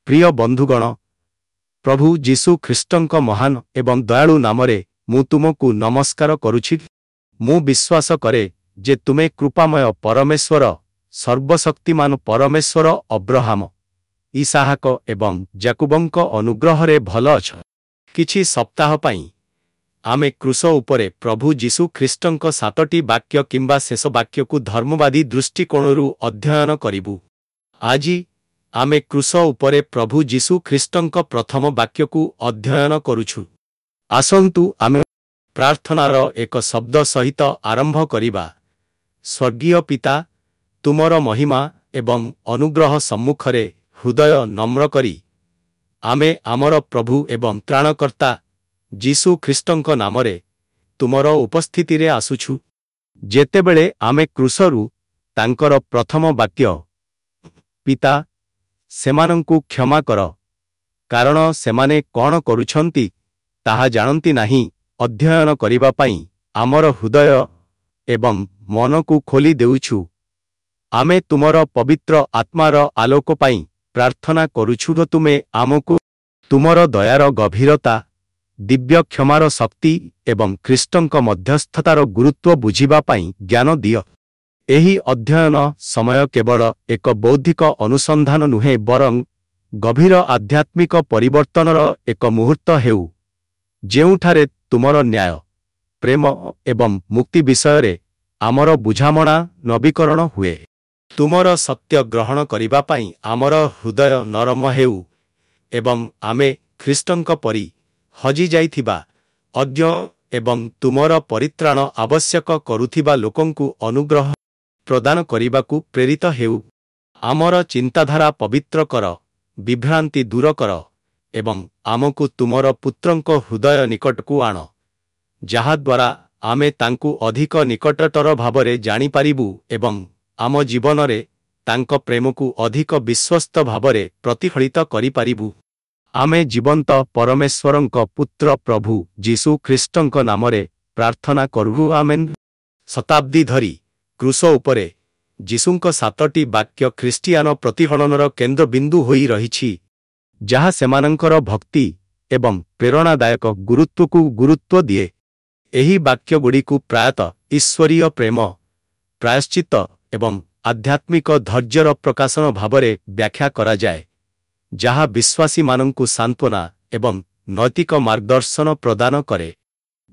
प्रिय बंधुगण, प्रभु जीशु ख्रीष्टंक महान एवं दयालु नामरे मु तुमको नमस्कार करुछि। मु विश्वास करे जे तुमे कृपामय परमेश्वर, सर्वशक्तिमान परमेश्वर अब्राहम, इसहाक एवं याकूबंक अनुग्रहरे भल अछ। किछि सप्ताह पई आमे क्रूस उपरे प्रभु जीशु ख्रीष्टंक 7टी वाक्य किंबा शेष वाक्य को धर्मवादी दृष्टिकोणरू अध्ययन करिबु। आजि आमे क्रूस उपरे प्रभु जीशु ख्रीष्टंक प्रथम वाक्य को अध्ययन करुछु। आसंतु आमे प्रार्थनार एक शब्द सहित आरंभ करिबा। स्वर्गीय पिता, तुमर महिमा एवं अनुग्रह सम्मुखरे हृदय नम्र करी आमे आमर प्रभु एवं त्राणकर्ता जीशु ख्रीष्टंक नामरे तुमर उपस्थिति रे आसुछु। जेतेबेले आमे क्रूसरू तांकर प्रथम वाक्य पिता सेमानंकु क्षमा कर, कारण सेमाने कौन करुछंती ताहा जानती नाही, अध्ययन करिबा पई आमर हृदय एवं मन को खोली देउछु। आमे तुमर पवित्र आत्मार आलोक पई प्रार्थना करुछु। तुमे आमको तुमर दयार गभीरता, दिव्य क्षमार शक्ति एवं ख्रीष्टंक मध्यस्थतार गुरुत्व बुझिबा पई ज्ञान दिय। एही अध्ययन समय केवल एक बौद्धिक अनुसंधान नुहे, बरं गभीर आध्यात्मिक परिवर्तनर एक मुहूर्त हेउ, जेउठारे तुमर न्याय, प्रेम एवं मुक्ति विषय आमर बुझामणा नवीकरण हुए। तुमर सत्य ग्रहण करिबा पई आमर हृदय नरम हेउ एवं आमे ख्रीष्टंक परी हजि जाइथिबा अज्ञ एवं तुमर परित्राण आवश्यक करुथिबा लोकंकु अनुग्रह प्रदान करिबाकु प्रेरित हेउ। आमर चिंताधारा पवित्र कर, विभ्रांति दूर कर एवं आमको तुमर पुत्रंक हृदय निकटकु आण, जहा द्वारा आमे तांकु अधिक निकटतर भावरे जानि पारिबु एवं आम जीवनरे तांक प्रेमकु अधिक विश्वस्त भावरे प्रतिफलित करि पारिबु। आमे जीवंत परमेश्वरंक पुत्र प्रभु जीशु ख्रीष्टंक नामरे प्रार्थना करू, आमेन। शताब्दी धरी क्रूस उपरे जीशुंक 7टी वाक्य ख्रीष्टियान प्रतिहननर केन्द्रबिंदु होई रहिछि, जहा सेमानंकर भक्ति एवं प्रेरणादायक गुरुत्व को गुरुत्व दिए। एही वाक्य गुड़िकु प्रायतः ईश्वरीय प्रेम, प्रायश्चित एवं आध्यात्मिक धैर्यर प्रकाशन भावरे व्याख्या करा जाए, जहा विश्वासी मानंकु सांत्वना एवं नैतिक मार्गदर्शन प्रदान करे।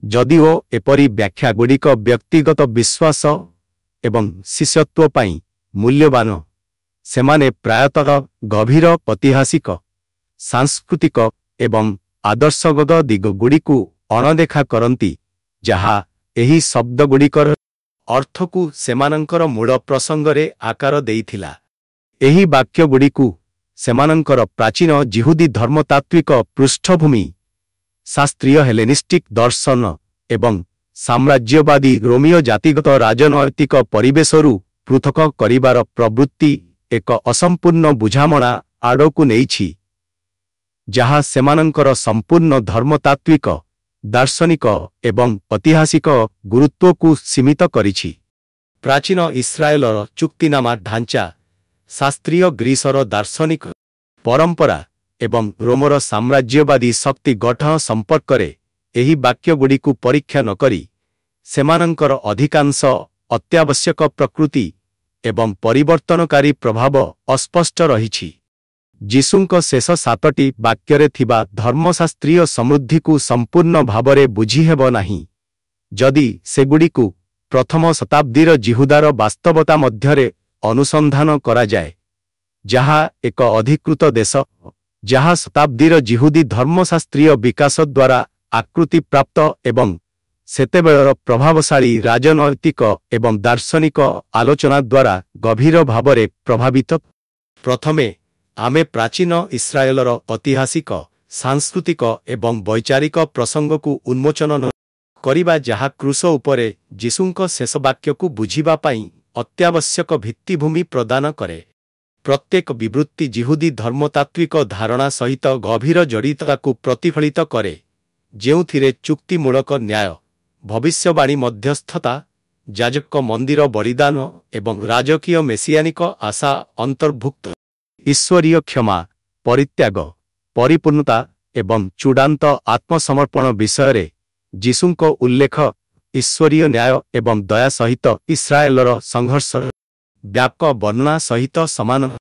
जदिओ एपरी व्याख्या गुड़िक व्यक्तिगत विश्वास एवं शिष्यत्व पाई मूल्यवान, सेमाने प्रायतः गभीर ऐतिहासिक, सांस्कृतिक एवं आदर्शगत दिग गुड़िकु अणदेखा करंती, जहा एही शब्द गुड़िकर अर्थकु सेमानंकर मूल प्रसंगरे आकार देइथिला। एही वाक्य गुड़िकु सेमानंकर प्राचीन जिहुदी धर्मतात्विक पृष्ठभूमि, शास्त्रीय हेलेनिस्टिक दर्शन एवं साम्राज्यवादी रोमियो जातिगत राजनैतिक परिवेशरू पृथक करिबार प्रवृत्ति एक असंपूर्ण बुझामणा आड़कु नेइछि, जहा सेमानंकर संपूर्ण धर्मतात्विक, दार्शनिक एवं ऐतिहासिक गुरुत्व को सीमित करिछि। प्राचीन इस्राएलर चुक्तिनामा ढांचा, शास्त्रीय ग्रीसर दार्शनिक परंपरा एवं रोमर साम्राज्यवादी शक्ति गठन संपर्करे एही वाक्य गुड़िकु परीक्षा न करी सेमानंकर अधिकांश अत्यावश्यक प्रकृति एवं परिवर्तनकारी प्रभाव अस्पष्ट रहिछि। जीशुंक शेष 7टी वाक्यरे थिबा धर्मशास्त्रीय समृद्धि को संपूर्ण भावरे बुझी हेब नाही, जदि सेगुड़िकु प्रथम शताब्दीर जिहुदार वास्तवता मध्यरे अनुसंधान करा जाए, जहा एक अधिकृत देश, जहा शताब्दीर जिहुदी धर्मशास्त्रीय विकास द्वारा आकृति प्राप्त एवं सेतेबेलर प्रभावशाली राजनैतिक एवं दार्शनिक आलोचना द्वारा गभीर भावरे प्रभावित। प्रथमे आमे प्राचीन इस्राएलर ऐतिहासिक, सांस्कृतिक एवं वैचारिक प्रसंग को उन्मोचन करिबा, जहा क्रूस उपरे जीशुंक शेष वाक्य को बुझिबा पई अत्यावश्यक भित्तिभूमि प्रदान करे। प्रत्येक विवृत्ति जिहुदी धर्मतात्विक धारणा सहित गभीर जड़ितता को प्रतिफलित करे, जेउथिरे चुक्तिमूलक न्याय, भविष्यवाणी मध्यस्थता, याजक मंदिर बलिदान एवं राजकीय मेसियानिक आशा अंतर्भुक्त। ईश्वरीय क्षमा, परित्याग परिपूर्णता एवं चूड़ांत आत्मसमर्पण विषय जीशुंको उल्लेख ईश्वरीय न्याय एवं दया सहित इस्राएलर संघर्ष व्यापक वर्णना सहित समान।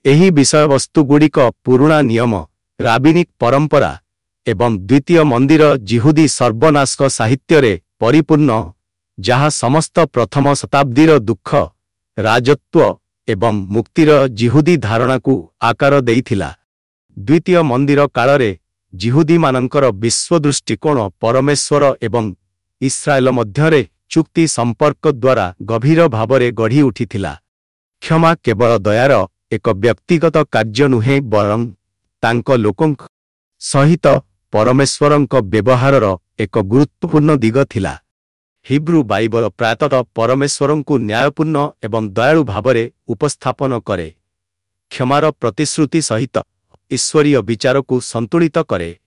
एही विषय वस्तुगुड़िक पुराणा नियम राबिनिक परंपरा एवं द्वितीय मंदिर जिहुदी सर्वनाशक साहित्य रे परिपूर्ण, जहाँ समस्त प्रथम शताब्दीर दुख राजत्व एवं मुक्तिर जिहुदी धारणा को आकार देइथिला। द्वितीय मंदिर कालरे जिहुदी मानंकर विश्व दृष्टिकोण परमेश्वर एवं इस्राएल मध्यरे चुक्ति संपर्क द्वारा गभीर भावरे गढ़ी उठिथिला। क्षमा केवल दयार एक व्यक्तिगत कार्य नुहे, बरं तांको लोकंक सहित परमेश्वरंक व्यवहारर एक गुरुत्वपूर्ण दिग थिला। हिब्रू बाइबल प्रायतः परमेश्वरंकु न्यायपूर्ण एवं दयालु भावरे उपस्थापन करे, क्षमार प्रतिश्रुति सहित ईश्वरीय विचार को संतुलित करे।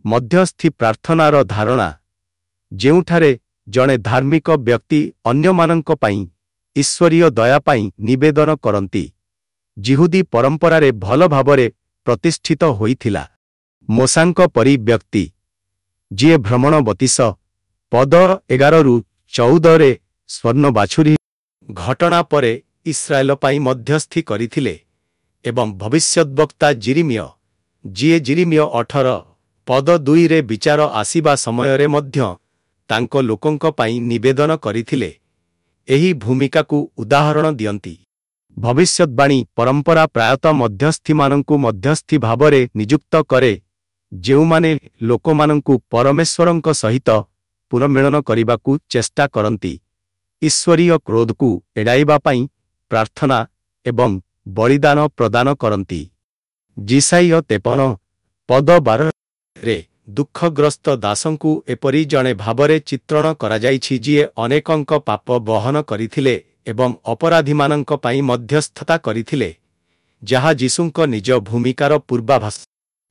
मध्यस्थी प्रार्थनार धारणा, जेउठारे जणे धार्मिक व्यक्ति अन्यमानंक पई ईश्वरीय दया पई निवेदन करंती, जिहुदी परंपरारे भल भावरे प्रतिष्ठित होइथिला। मोसांक परी व्यक्ति जिए भ्रमण 32 पद 11-14 रे स्वर्ण बाछुरी घटना परे इस्राएल पाई मध्यस्थी करिथिले एवं भविष्यद्वक्ता जिरिमिय जिए जिरिमिय 18 पद 2 रे विचार आसीबा समय रे मध्य तांको लोकंक पाई निवेदन करिथिले एही भूमिका को उदाहरण दियंती। भविष्यवाणी परंपरा प्रायतः मध्यस्थीमानंकु मध्यस्थी भावरे नियुक्त करे, जेउमाने लोकमानंकु परमेश्वरंक सहित पुनर्मिलन करिबाकु चेष्टा करंती, ईश्वरीय क्रोध को एड़ाइबा पाई प्रार्थना एवं बलिदान प्रदान करंती। जिसाइय 53 पद 12 रे दुखग्रस्त दासंकु एपरी जणे भावरे चित्रण कराजाइछि, जिए अनेकंक पाप बहन करिथिले एवं अपराधीमानंक पाई मध्यस्थता करिथिले, जहा जीशुंक निज भूमिकार पूर्वाभास।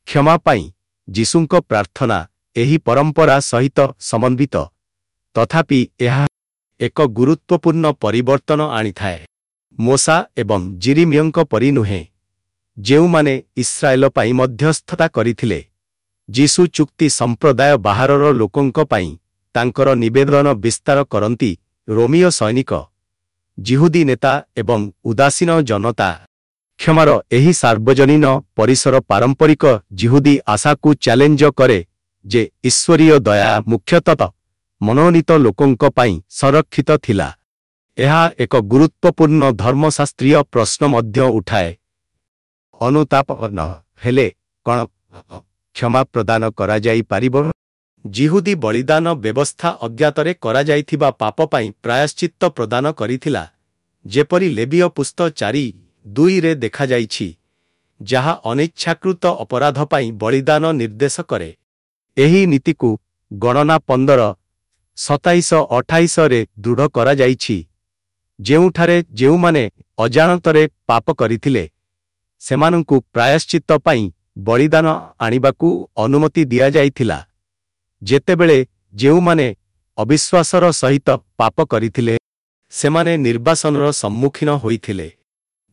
क्षमा पाई जीशुंक प्रार्थना एही परंपरा सहित समन्वित, तथापि यह एक गुरुत्वपूर्ण परिवर्तन आनिथाए। मोसा एवं जिरिमियंक परी नुहे, जेउमाने इस्राएल पाई मध्यस्थता करिथिले, जीशु चुक्ति संप्रदाय बाहरर लोकंक पाई तांकर निवेदन विस्तार करंती। रोमियो सैनिक, जिहुदी नेता एवं उदासीन जनता। क्षमार एही सार्वजनीन परिसर पारंपरिक जिहुदी आशा को चैलेंज करे, जे ईश्वरीय दया मुख्यतः मनोनीत लोकंक पाई संरक्षित थिला। यह एक गुरुत्वपूर्ण धर्मशास्त्रीय प्रश्न मध्य उठाए, अनुताप न हेले कण क्षमा प्रदान करा जाई पारिबो? जिहुदी बलिदान व्यवस्था अज्ञातरे करा जाइथिबा पाप पाई प्रायश्चित्त प्रदान करिथिला, जेपरि लेवीय पुस्तक 4:2 रे देखा जाइछि, जहा अनिच्छाकृत अपराध पाई बलिदान निर्देश करे। एही नीति को गणना 15, 27, 28 रे दृढ़ करा जाइछि, जेउठारे जेउमाने अजाणतरे पाप करिथिले सेमानंकु प्रायश्चित्त पाई बलिदान आनिबाकू अनुमति दिया जाइथिला, जेतेबेले जेउमाने अविश्वासर सहित पाप करिथिले सेमाने निर्वासनर सम्मुखीन होइथिले।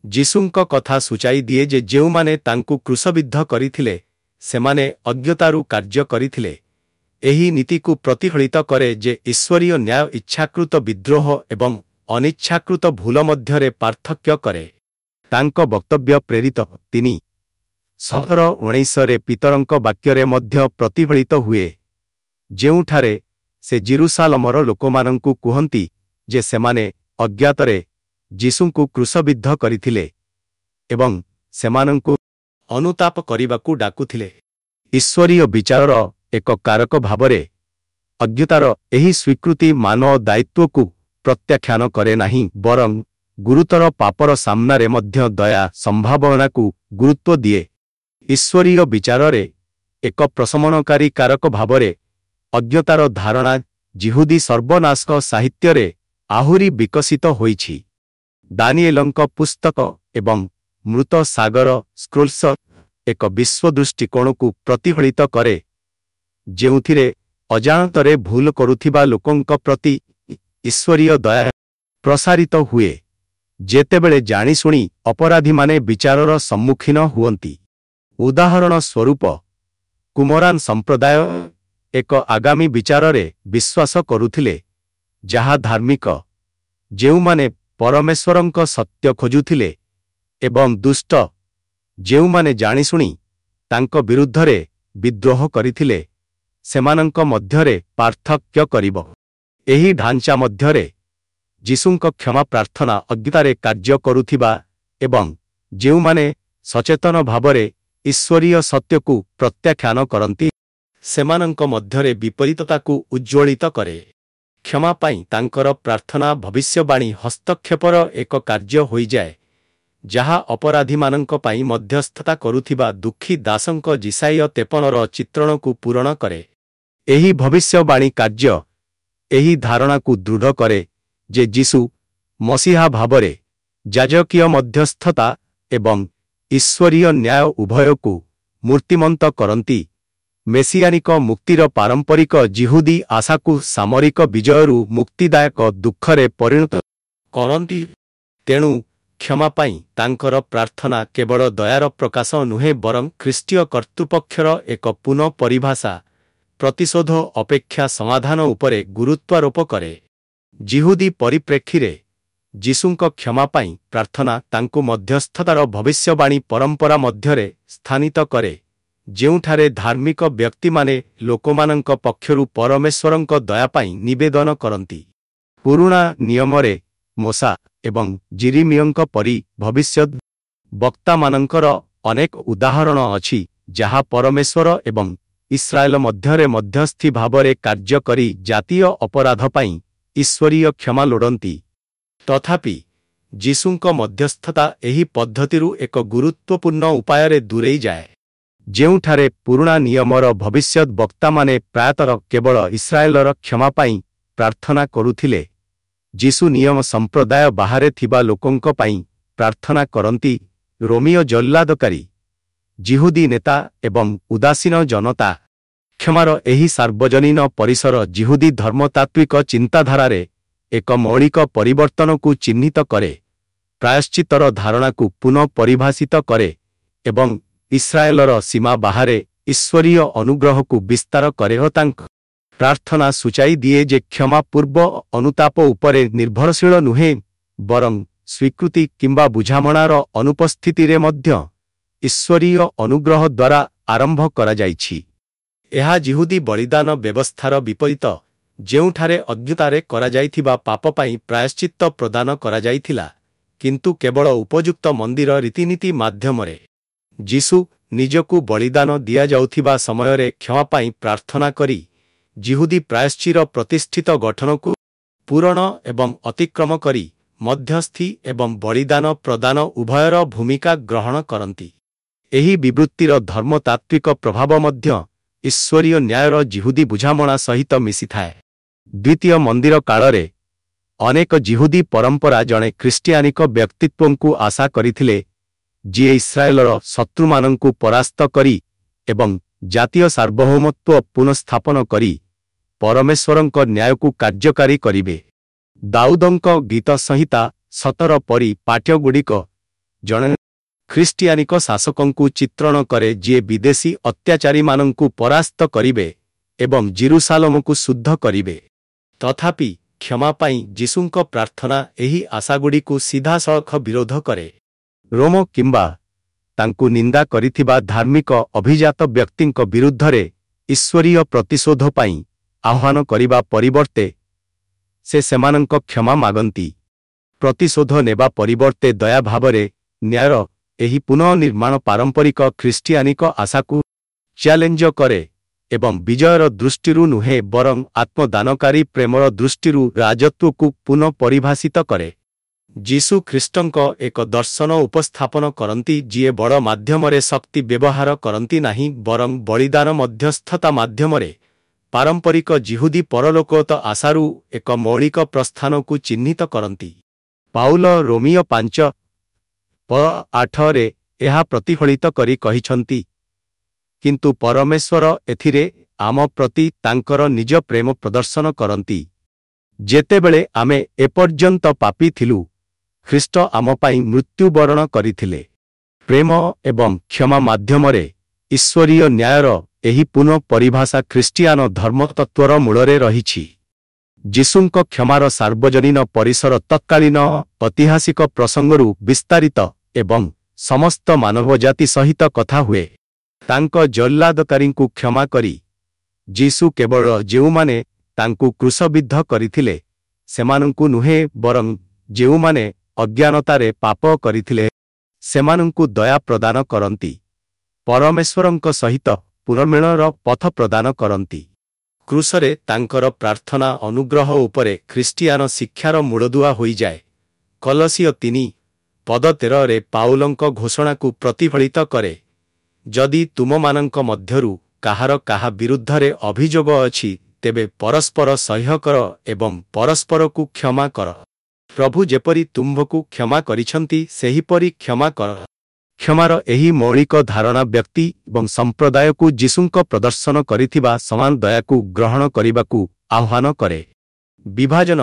जीशुंक कथा सूचाई दिए जे जेउमाने तांकु क्रूसबिद्ध करिथिले सेमाने अज्ञतारु कार्य करिथिले। एही नीति को प्रतिफलित करे जे ईश्वरीय न्याय इच्छाकृत विद्रोह एवं अनिच्छाकृत भूल मध्यरे पार्थक्य करे। तांक वक्तव्य प्रेरित 3:17-19 रे पितरंक वाक्यरे मध्य प्रतिफलित हुए, जेउठारे से जेरुसालमर लोकमानंकु कुहंती जे सेमाने अज्ञातरे जीशुंकु क्रूसबिद्ध करिथिले एवं सेमानंकु अनुताप करिबाकू डाकुथिले। ईश्वरीय विचारर एक कारक भावरे अज्ञतार एही स्वीकृति मानव दायित्व को प्रत्याख्यान करे नाही, बरं गुरुतर पापर सामनारे मध्य दया संभावना को गुरुत्व दिए। ईश्वरीय विचाररे एक प्रशमनकारी कारक भावरे अज्ञतार धारणा जिहुदी सर्वनाशक साहित्यरे आहुरी विकसित होइछि। दानिएलंक पुस्तक एवं मृत सागर स्क्रोल्स एक विश्व दृष्टिकोण को प्रतिफलित करे, जेउथिरे अजाणतरे भूल करुथिबा लोकंक प्रति ईश्वरीय दया प्रसारित हुए, जेतेबेले जानी शुणी अपराधी माने विचारर सम्मुखीन हुअंती। ଉଦାହରଣ ସ୍ୱରୂପ କୁମରାନ ସମ୍ପ୍ରଦାୟ ଏକ ଆଗାମୀ ବିଚାରରେ ବିଶ୍ୱାସ କରୁଥିଲେ, ଯାହା ଧାର୍ମିକ, ଯେଉଁମାନେ ପରମେଶ୍ୱରଙ୍କ ସତ୍ୟ ଖୋଜୁଥିଲେ, ଏବଂ ଦୁଷ୍ଟ, ଯେଉଁମାନେ ଜାଣିଶୁଣି ତାଙ୍କ ବିରୁଦ୍ଧରେ ବିଦ୍ରୋହ କରିଥିଲେ, ସେମାନଙ୍କ ମଧ୍ୟରେ ପାର୍ଥକ୍ୟ କରିବ। ଏହି ଢାଞ୍ଚା ମଧ୍ୟରେ ଯୀଶୁଙ୍କ କ୍ଷମା ପ୍ରାର୍ଥନା ଅଜ୍ଞତାରେ କାର୍ଯ୍ୟ କରୁଥିବା ଏବଂ ଯେଉଁମାନେ ସଚେତନ ଭାବରେ ଈଶ୍ୱରୀୟ ସତ୍ୟକୁ ପ୍ରତ୍ୟାଖ୍ୟାନ କରନ୍ତି, ସେମାନଙ୍କ ମଧ୍ୟରେ ବିପରୀତତାକୁ ଉଜ୍ଜ୍ୱଳିତ କରେ। କ୍ଷମା ପାଇଁ ତାଙ୍କର ପ୍ରାର୍ଥନା ଭବିଷ୍ୟବାଣୀ ହସ୍ତକ୍ଷେପର ଏକ କାର୍ଯ୍ୟ ହୋଇଯାଏ, ଯାହା ଅପରାଧୀମାନଙ୍କ ପାଇଁ ମଧ୍ୟସ୍ଥତା କରୁଥିବା ଦୁଃଖୀ ଦାସଙ୍କ ଜିସାଇୟ 53ର ଚିତ୍ରଣକୁ ପୂରଣ କରେ। ଏହି ଭବିଷ୍ୟବାଣୀ କାର୍ଯ୍ୟ ଏହି ଧାରଣାକୁ ଦୃଢ଼ କରେ ଯେ ଯୀଶୁ ମସିହା ଭାବରେ ଯାଜକୀୟ ମଧ୍ୟସ୍ଥତା ଏବଂ ଈଶ୍ୱରୀୟ ନ୍ୟାୟ ଉଭୟକୁ ମୂର୍ତ୍ତିମନ୍ତ କରନ୍ତି, ମେସିଆନିକ ମୁକ୍ତିର ପାରମ୍ପରିକ ଜିହୁଦୀ ଆଶାକୁ ସାମରିକ ବିଜୟରୁ ମୁକ୍ତିଦାୟକ ଦୁଃଖରେ ପରିଣତ କରନ୍ତି। ତେଣୁ କ୍ଷମା ପାଇଁ ତାଙ୍କର ପ୍ରାର୍ଥନା କେବଳ ଦୟାର ପ୍ରକାଶ ନୁହେଁ ବରଂ ଖ୍ରୀଷ୍ଟୀୟ କର୍ତ୍ତୃପକ୍ଷର ଏକ ପୁନଃ ପରିଭାଷା, ପ୍ରତିଶୋଧ ଅପେକ୍ଷା ସମାଧାନ ଉପରେ ଗୁରୁତ୍ୱାରୋପ କରେ। ଜିହୁଦୀ ପରିପ୍ରେକ୍ଷୀରେ ଯୀଶୁଙ୍କ କ୍ଷମା ପାଇଁ ପ୍ରାର୍ଥନା ତାଙ୍କୁ ମଧ୍ୟସ୍ଥତାର ଭବିଷ୍ୟବାଣୀ ପରମ୍ପରା ମଧ୍ୟରେ ସ୍ଥାନିତ କରେ, ଯେଉଁଠାରେ ଧାର୍ମିକ ବ୍ୟକ୍ତିମାନେ ଲୋକମାନଙ୍କ ପକ୍ଷରୁ ପରମେଶ୍ୱରଙ୍କ ଦୟା ପାଇଁ ନିବେଦନ କରନ୍ତି। ପୁରୁଣା ନିୟମରେ ମୋଶା ଏବଂ ଜିରିମିୟଙ୍କ ପରି ଭବିଷ୍ୟତ୍ ବକ୍ତାମାନଙ୍କର ଅନେକ ଉଦାହରଣ ଅଛି, ଯାହା ପରମେଶ୍ୱର ଏବଂ ଇସ୍ରାଏଲ ମଧ୍ୟରେ ମଧ୍ୟସ୍ଥି ଭାବରେ କାର୍ଯ୍ୟ କରି ଜାତୀୟ ଅପରାଧ ପାଇଁ ଈଶ୍ୱରୀୟ କ୍ଷମା ଲୋଡ଼ନ୍ତି। ତଥାପି ଯୀଶୁଙ୍କ ମଧ୍ୟସ୍ଥତା ଏହି ପଦ୍ଧତିରୁ ଏକ ଗୁରୁତ୍ୱପୂର୍ଣ୍ଣ ଉପାୟରେ ଦୂରେଇ ଯାଏ। ଯେଉଁଠାରେ ପୁରୁଣା ନିୟମର ଭବିଷ୍ୟତ୍ ବକ୍ତାମାନେ ପ୍ରାୟତଃ କେବଳ ଇସ୍ରାଏଲର କ୍ଷମା ପାଇଁ ପ୍ରାର୍ଥନା କରୁଥିଲେ, ଯୀଶୁ ନିୟମ ସମ୍ପ୍ରଦାୟ ବାହାରେ ଥିବା ଲୋକଙ୍କ ପାଇଁ ପ୍ରାର୍ଥନା କରନ୍ତି। ରୋମୀୟ ଜଲ୍ଲାଦକାରୀ, ଜିହୁଦୀ ନେତା ଏବଂ ଉଦାସୀନ ଜନତା। କ୍ଷମାର ଏହି ସାର୍ବଜନୀନ ପରିସର ଜିହୁଦୀ ଧର୍ମତାତ୍ତ୍ୱିକ ଚିନ୍ତାଧାରାରେ ଏକ ମୌଳିକ ପରିବର୍ତ୍ତନକୁ ଚିହ୍ନିତ କରେ, ପ୍ରାୟଶ୍ଚିତ୍ତର ଧାରଣାକୁ ପୁନଃ ପରିଭାଷିତ କରେ ଏବଂ ଇସ୍ରାଏଲର ସୀମା ବାହାରେ ଈଶ୍ୱରୀୟ ଅନୁଗ୍ରହକୁ ବିସ୍ତାର କରେ ଓ ତାଙ୍କ ପ୍ରାର୍ଥନା ସୂଚାଇ ଦିଏ ଯେ କ୍ଷମା ପୂର୍ବ ଅନୁତାପ ଉପରେ ନିର୍ଭରଶୀଳ ନୁହେଁ, ବରଂ ସ୍ୱୀକୃତି କିମ୍ବା ବୁଝାମଣାର ଅନୁପସ୍ଥିତିରେ ମଧ୍ୟ ଈଶ୍ୱରୀୟ ଅନୁଗ୍ରହ ଦ୍ୱାରା ଆରମ୍ଭ କରାଯାଇଛି। ଏହା ଜିହୁଦୀ ବଳିଦାନ ବ୍ୟବସ୍ଥାର ବିପରୀତ, ଯେଉଁଠାରେ ଅଜ୍ଞତାରେ କରାଯାଇଥିବା ପାପ ପାଇଁ ପ୍ରାୟଶ୍ଚିତ୍ତ ପ୍ରଦାନ କରାଯାଇଥିଲା, କିନ୍ତୁ କେବଳ ଉପଯୁକ୍ତ ମନ୍ଦିର ରୀତିନୀତି ମାଧ୍ୟମରେ। ଯୀଶୁ ନିଜକୁ ବଳିଦାନ ଦିଆଯାଉଥିବା ସମୟରେ କ୍ଷମା ପାଇଁ ପ୍ରାର୍ଥନା କରି ଜିହୁଦୀ ପ୍ରାୟଶ୍ଚିର ପ୍ରତିଷ୍ଠିତ ଗଠନକୁ ପୂରଣ ଏବଂ ଅତିକ୍ରମ କରି ମଧ୍ୟସ୍ଥି ଏବଂ ବଳିଦାନ ପ୍ରଦାନ ଉଭୟର ଭୂମିକା ଗ୍ରହଣ କରନ୍ତି। ଏହି ବିବୃତ୍ତିର ଧର୍ମତାତ୍ତ୍ୱିକ ପ୍ରଭାବ ମଧ୍ୟ ଈଶ୍ୱରୀୟ ନ୍ୟାୟର ଜିହୁଦୀ ବୁଝାମଣା ସହିତ ମିଶିଥାଏ। ଦ୍ୱିତୀୟ ମନ୍ଦିର କାଳରେ ଅନେକ ଜିହୁଦୀ ପରମ୍ପରା ଜଣେ ଖ୍ରୀଷ୍ଟିଆନିକ ବ୍ୟକ୍ତିତ୍ୱଙ୍କୁ ଆଶା କରିଥିଲେ, ଯିଏ ଇସ୍ରାଏଲର ଶତ୍ରୁମାନଙ୍କୁ ପରାସ୍ତ କରି ଏବଂ ଜାତୀୟ ସାର୍ବଭୌମତ୍ୱ ପୁନଃସ୍ଥାପନ କରି ପରମେଶ୍ୱରଙ୍କ ନ୍ୟାୟକୁ କାର୍ଯ୍ୟକାରୀ କରିବେ। ଦାଉଦଙ୍କ ଗୀତ ସଂହିତା 17 ପରି ପାଠ୍ୟଗୁଡ଼ିକ ଜଣେ ଖ୍ରୀଷ୍ଟିଆନିକ ଶାସକଙ୍କୁ ଚିତ୍ରଣ କରେ ଯିଏ ବିଦେଶୀ ଅତ୍ୟାଚାରୀମାନଙ୍କୁ ପରାସ୍ତ କରିବେ ଏବଂ ଜିରୁସାଲମକୁ ଶୁଦ୍ଧ କରିବେ। ତଥାପି କ୍ଷମା ପାଇଁ ଯୀଶୁଙ୍କ ପ୍ରାର୍ଥନା ଏହି ଆଶାଗୁଡ଼ିକୁ ସିଧାସଳଖ ବିରୋଧ କରେ। ରୋମ କିମ୍ବା ତାଙ୍କୁ ନିନ୍ଦା କରିଥିବା ଧାର୍ମିକ ଅଭିଜାତ ବ୍ୟକ୍ତିଙ୍କ ବିରୁଦ୍ଧରେ ଈଶ୍ୱରୀୟ ପ୍ରତିଶୋଧ ପାଇଁ ଆହ୍ୱାନ କରିବା ପରିବର୍ତ୍ତେ ସେ ସେମାନଙ୍କ କ୍ଷମା ମାଗନ୍ତି। ପ୍ରତିଶୋଧ ନେବା ପରିବର୍ତ୍ତେ ଦୟା ଭାବରେ ନ୍ୟାୟର ଏହି ପୁନଃନିର୍ମାଣ ପାରମ୍ପରିକ ଖ୍ରୀଷ୍ଟିଆନିକ ଆଶାକୁ ଚ୍ୟାଲେଞ୍ଜ କରେ ଏବଂ ବିଜୟର ଦୃଷ୍ଟିରୁ ନୁହେଁ ବରଂ ଆତ୍ମଦାନକାରୀ ପ୍ରେମର ଦୃଷ୍ଟିରୁ ରାଜତ୍ୱକୁ ପୁନଃ ପରିଭାଷିତ କରେ। ଯୀଶୁ ଖ୍ରୀଷ୍ଟଙ୍କ ଏକ ଦର୍ଶନ ଉପସ୍ଥାପନ କରନ୍ତି ଯିଏ ବଡ଼ ମାଧ୍ୟମରେ ଶକ୍ତି ବ୍ୟବହାର କରନ୍ତି ନାହିଁ ବରଂ ବଳିଦାନ ମଧ୍ୟସ୍ଥତା ମାଧ୍ୟମରେ ପାରମ୍ପରିକ ଜିହୁଦୀ ପରଲୋକୋତ ଆଶାରୁ ଏକ ମୌଳିକ ପ୍ରସ୍ଥାନକୁ ଚିହ୍ନିତ କରନ୍ତି। ପାଉଲ ରୋମୀୟ 5:8ରେ ଏହା ପ୍ରତିଫଳିତ କରି କହିଛନ୍ତି, କିନ୍ତୁ ପରମେଶ୍ୱର ଏଥିରେ ଆମ ପ୍ରତି ତାଙ୍କର ନିଜ ପ୍ରେମ ପ୍ରଦର୍ଶନ କରନ୍ତି, ଯେତେବେଳେ ଆମେ ଏପର୍ଯ୍ୟନ୍ତ ପାପୀ ଥିଲୁ, ଖ୍ରୀଷ୍ଟ ଆମ ପାଇଁ ମୃତ୍ୟୁବରଣ କରିଥିଲେ। ପ୍ରେମ ଏବଂ କ୍ଷମା ମାଧ୍ୟମରେ ଈଶ୍ୱରୀୟ ନ୍ୟାୟର ଏହି ପୁନଃ ପରିଭାଷା ଖ୍ରୀଷ୍ଟିଆନ ଧର୍ମତତ୍ତ୍ୱର ମୂଳରେ ରହିଛି। ଯୀଶୁଙ୍କ କ୍ଷମାର ସାର୍ବଜନୀନ ପରିସର ତତ୍କାଳୀନ ଐତିହାସିକ ପ୍ରସଙ୍ଗରୁ ବିସ୍ତାରିତ ଏବଂ ସମସ୍ତ ମାନବଜାତି ସହିତ କଥା ହୁଏ। ତାଙ୍କ ଜଲ୍ଲାଦକାରୀଙ୍କୁ କ୍ଷମା କରି ଯୀଶୁ କେବଳ ଯେଉଁମାନେ ତାଙ୍କୁ କ୍ରୁଶବିଦ୍ଧ କରିଥିଲେ ସେମାନଙ୍କୁ ନୁହେଁ ବରଂ ଯେଉଁମାନେ ଅଜ୍ଞାନତାରେ ପାପ କରିଥିଲେ ସେମାନଙ୍କୁ ଦୟା ପ୍ରଦାନ କରନ୍ତି, ପରମେଶ୍ୱରଙ୍କ ସହିତ ପୁନର୍ମିଳନର ପଥ ପ୍ରଦାନ କରନ୍ତି। କ୍ରୁଶରେ ତାଙ୍କର ପ୍ରାର୍ଥନା ଅନୁଗ୍ରହ ଉପରେ ଖ୍ରୀଷ୍ଟିଆନ ଶିକ୍ଷାର ମୂଳଦୁଆ ହୋଇଯାଏ। କଲସିୟ 3:13ରେ ପାଉଲଙ୍କ ଘୋଷଣାକୁ ପ୍ରତିଫଳିତ କରେ, ଯଦି ତୁମମାନଙ୍କ ମଧ୍ୟରୁ କାହା ବିରୁଦ୍ଧରେ ଅଭିଯୋଗ ଅଛି ତେବେ ପରସ୍ପର ସହ୍ୟ କର ଏବଂ ପରସ୍ପରକୁ କ୍ଷମା କର। ପ୍ରଭୁ ଯେପରି ତୁମ୍ଭଙ୍କୁ କ୍ଷମା କରିଛନ୍ତି ସେହିପରି କ୍ଷମା କର। କ୍ଷମାର ଏହି ମୌଳିକ ଧାରଣା ବ୍ୟକ୍ତି ଏବଂ ସମ୍ପ୍ରଦାୟକୁ ଯୀଶୁଙ୍କ ପ୍ରଦର୍ଶନ କରିଥିବା ସମାନ ଦୟାକୁ ଗ୍ରହଣ କରିବାକୁ ଆହ୍ୱାନ କରେ। ବିଭାଜନ,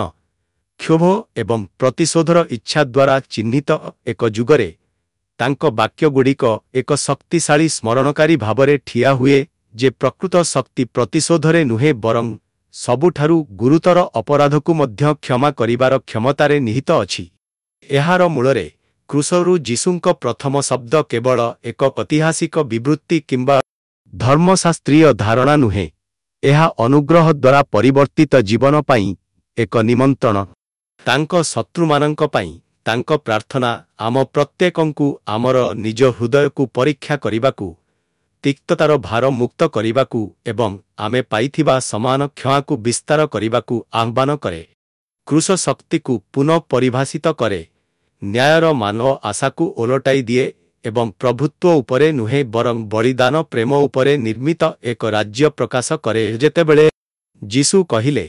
କ୍ଷୋଭ ଏବଂ ପ୍ରତିଶୋଧର ଇଚ୍ଛା ଦ୍ୱାରା ଚିହ୍ନିତ ଏକ ଯୁଗରେ ତାଙ୍କ ବାକ୍ୟଗୁଡ଼ିକ ଏକ ଶକ୍ତିଶାଳୀ ସ୍ମରଣକାରୀ ଭାବରେ ଠିଆ ହୁଏ ଯେ ପ୍ରକୃତ ଶକ୍ତି ପ୍ରତିଶୋଧରେ ନୁହେଁ ବରଂ ସବୁଠାରୁ ଗୁରୁତର ଅପରାଧକୁ ମଧ୍ୟ କ୍ଷମା କରିବାର କ୍ଷମତାରେ ନିହିତ ଅଛି। ଏହାର ମୂଳରେ କ୍ରୁଶରୁ ଯୀଶୁଙ୍କ ପ୍ରଥମ ଶବ୍ଦ କେବଳ ଏକ ଐତିହାସିକ ବିବୃତ୍ତି କିମ୍ବା ଧର୍ମଶାସ୍ତ୍ରୀୟ ଧାରଣା ନୁହେଁ, ଏହା ଅନୁଗ୍ରହ ଦ୍ୱାରା ପରିବର୍ତ୍ତିତ ଜୀବନ ପାଇଁ ଏକ ନିମନ୍ତ୍ରଣ। ତାଙ୍କ ଶତ୍ରୁମାନଙ୍କ ପାଇଁ ତାଙ୍କ ପ୍ରାର୍ଥନା ଆମ ପ୍ରତ୍ୟେକଙ୍କୁ ଆମର ନିଜ ହୃଦୟକୁ ପରୀକ୍ଷା କରିବାକୁ, ତିକ୍ତତାର ଭାର ମୁକ୍ତ କରିବାକୁ ଏବଂ ଆମେ ପାଇଥିବା ସମାନ କ୍ଷମାକୁ ବିସ୍ତାର କରିବାକୁ ଆହ୍ୱାନ କରେ। କ୍ରୁଶ ଶକ୍ତିକୁ ପୁନଃ ପରିଭାଷିତ କରେ, ନ୍ୟାୟର ମାନବ ଆଶାକୁ ଓଲଟାଇ ଦିଏ ଏବଂ ପ୍ରଭୁତ୍ୱ ଉପରେ ନୁହେଁ ବରଂ ବଳିଦାନ ପ୍ରେମ ଉପରେ ନିର୍ମିତ ଏକ ରାଜ୍ୟ ପ୍ରକାଶ କରେ। ଯେତେବେଳେ ଯୀଶୁ କହିଲେ,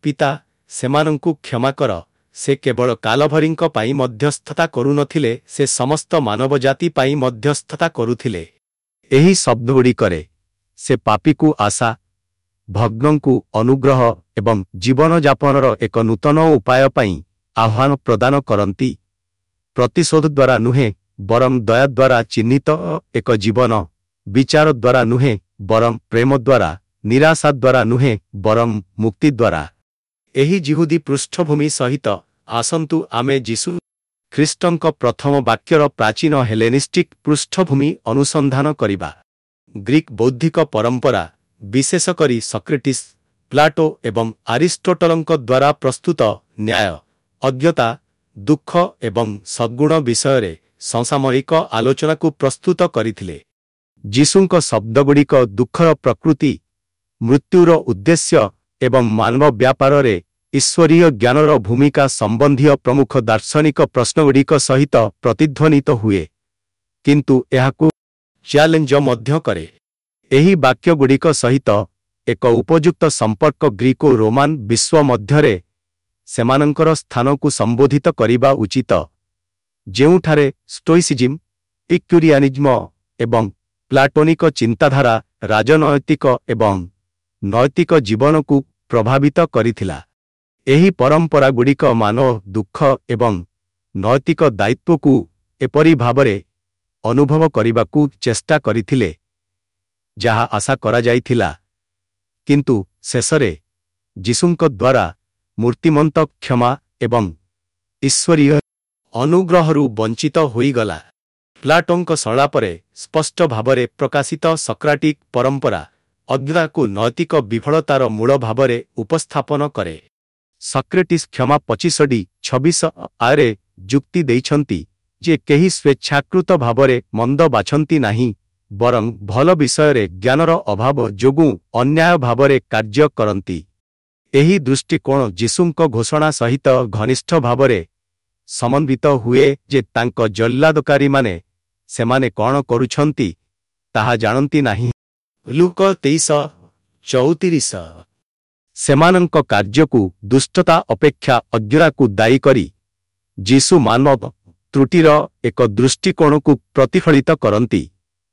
ପିତା, ସେମାନଙ୍କୁ କ୍ଷମା କର, ସେ କେବଳ କାଲଭରୀଙ୍କ ପାଇଁ ମଧ୍ୟସ୍ଥତା କରୁନଥିଲେ, ସେ ସମସ୍ତ ମାନବଜାତି ପାଇଁ ମଧ୍ୟସ୍ଥତା କରୁଥିଲେ। ଏହି ଶବ୍ଦଗୁଡ଼ିକରେ ସେ ପାପୀକୁ ଆଶା, ଭଗ୍ନଙ୍କୁ ଅନୁଗ୍ରହ ଏବଂ ଜୀବନଯାପନର ଏକ ନୂତନ ଉପାୟ ପାଇଁ ଆହ୍ୱାନ ପ୍ରଦାନ କରନ୍ତି। ପ୍ରତିଶୋଧ ଦ୍ୱାରା ନୁହେଁ ବରଂ ଦୟା ଦ୍ୱାରା ଚିହ୍ନିତ ଏକ ଜୀବନ, ବିଚାର ଦ୍ୱାରା ନୁହେଁ ବରଂ ପ୍ରେମ ଦ୍ୱାରା, ନିରାଶା ଦ୍ୱାରା ନୁହେଁ ବରଂ ମୁକ୍ତି ଦ୍ୱାରା। ଏହି ଯିହୁଦୀ ପୃଷ୍ଠଭୂମି ସହିତ ଆସନ୍ତୁ ଆମେ ଯୀଶୁ ଖ୍ରୀଷ୍ଟଙ୍କ ପ୍ରଥମ ବାକ୍ୟର ପ୍ରାଚୀନ ହେଲେନିଷ୍ଟିକ୍ ପୃଷ୍ଠଭୂମି ଅନୁସନ୍ଧାନ କରିବା। ଗ୍ରୀକ୍ ବୌଦ୍ଧିକ ପରମ୍ପରା, ବିଶେଷ କରି ସକ୍ରେଟିସ୍, ପ୍ଲାଟୋ ଏବଂ ଆରିଷ୍ଟୋଟଲଙ୍କ ଦ୍ୱାରା ପ୍ରସ୍ତୁତ ନ୍ୟାୟ, ଅଜ୍ଞତା, ଦୁଃଖ ଏବଂ ସଦ୍ଗୁଣ ବିଷୟରେ ସମସାମୟିକ ଆଲୋଚନାକୁ ପ୍ରସ୍ତୁତ କରିଥିଲେ। ଯୀଶୁଙ୍କ ଶବ୍ଦଗୁଡ଼ିକ ଦୁଃଖର ପ୍ରକୃତି, ମୃତ୍ୟୁର ଉଦ୍ଦେଶ୍ୟ ଏବଂ ମାନବ ବ୍ୟାପାରରେ ଈଶ୍ୱରୀୟ ଜ୍ଞାନର ଭୂମିକା ସମ୍ବନ୍ଧୀୟ ପ୍ରମୁଖ ଦାର୍ଶନିକ ପ୍ରଶ୍ନଗୁଡ଼ିକ ସହିତ ପ୍ରତିଧ୍ୱନିତ ହୁଏ, କିନ୍ତୁ ଏହାକୁ ଚ୍ୟାଲେଞ୍ଜ ମଧ୍ୟ କରେ। ଏହି ବାକ୍ୟଗୁଡ଼ିକ ସହିତ ଏକ ଉପଯୁକ୍ତ ସମ୍ପର୍କ ଗ୍ରୀକ ଓ ରୋମାନ ବିଶ୍ୱ ମଧ୍ୟରେ ସେମାନଙ୍କର ସ୍ଥାନକୁ ସମ୍ବୋଧିତ କରିବା ଉଚିତ, ଯେଉଁଠାରେ ଷ୍ଟୋଇସିଜିମ୍, ଇକ୍ୟୁରିଆନିଜ୍ମ ଏବଂ ପ୍ଲାଟୋନିକ ଚିନ୍ତାଧାରା ରାଜନୈତିକ ଏବଂ ନୈତିକ ଜୀବନକୁ ପ୍ରଭାବିତ କରିଥିଲା। ଏହି ପରମ୍ପରାଗୁଡ଼ିକ ମାନବ ଦୁଃଖ ଏବଂ ନୈତିକ ଦାୟିତ୍ୱକୁ ଏପରି ଭାବରେ ଅନୁଭବ କରିବାକୁ ଚେଷ୍ଟା କରିଥିଲେ ଯାହା ଆଶା କରାଯାଇଥିଲା, କିନ୍ତୁ ଶେଷରେ ଯୀଶୁଙ୍କ ଦ୍ୱାରା ମୂର୍ତ୍ତିମନ୍ତ କ୍ଷମା ଏବଂ ଈଶ୍ୱରୀୟ ଅନୁଗ୍ରହରୁ ବଞ୍ଚିତ ହୋଇଗଲା। ପ୍ଲାଟୋଙ୍କ ସଂଳାପରେ ସ୍ପଷ୍ଟ ଭାବରେ ପ୍ରକାଶିତ ସକ୍ରାଟିକ୍ ପରମ୍ପରା ଅଜ୍ଞତାକୁ ନୈତିକ ବିଫଳତାର ମୂଳ ଭାବରେ ଉପସ୍ଥାପନ କରେ। ସକ୍ରେଟିସ୍ କ୍ଷମା 25:26ରେ ଯୁକ୍ତି ଦେଇଛନ୍ତି ଯେ କେହି ସ୍ୱେଚ୍ଛାକୃତ ଭାବରେ ମନ୍ଦ ବାଛନ୍ତି ନାହିଁ, ବରଂ ଭଲ ବିଷୟରେ ଜ୍ଞାନର ଅଭାବ ଯୋଗୁଁ ଅନ୍ୟାୟ ଭାବରେ କାର୍ଯ୍ୟ କରନ୍ତି। ଏହି ଦୃଷ୍ଟିକୋଣ ଯୀଶୁଙ୍କ ଘୋଷଣା ସହିତ ଘନିଷ୍ଠ ଭାବରେ ସମନ୍ୱିତ ହୁଏ ଯେ ତାଙ୍କ ଜଲ୍ଲାଦକାରୀମାନେ ସେମାନେ କ'ଣ କରୁଛନ୍ତି ତାହା ଜାଣନ୍ତି ନାହିଁ। ଲୁକ 23:34 ସେମାନଙ୍କ କାର୍ଯ୍ୟକୁ ଦୁଷ୍ଟତା ଅପେକ୍ଷା ଅଜ୍ଞତାକୁ ଦାୟୀ କରି ଯୀଶୁ ମାନବ ତ୍ରୁଟିର ଏକ ଦୃଷ୍ଟିକୋଣକୁ ପ୍ରତିଫଳିତ କରନ୍ତି,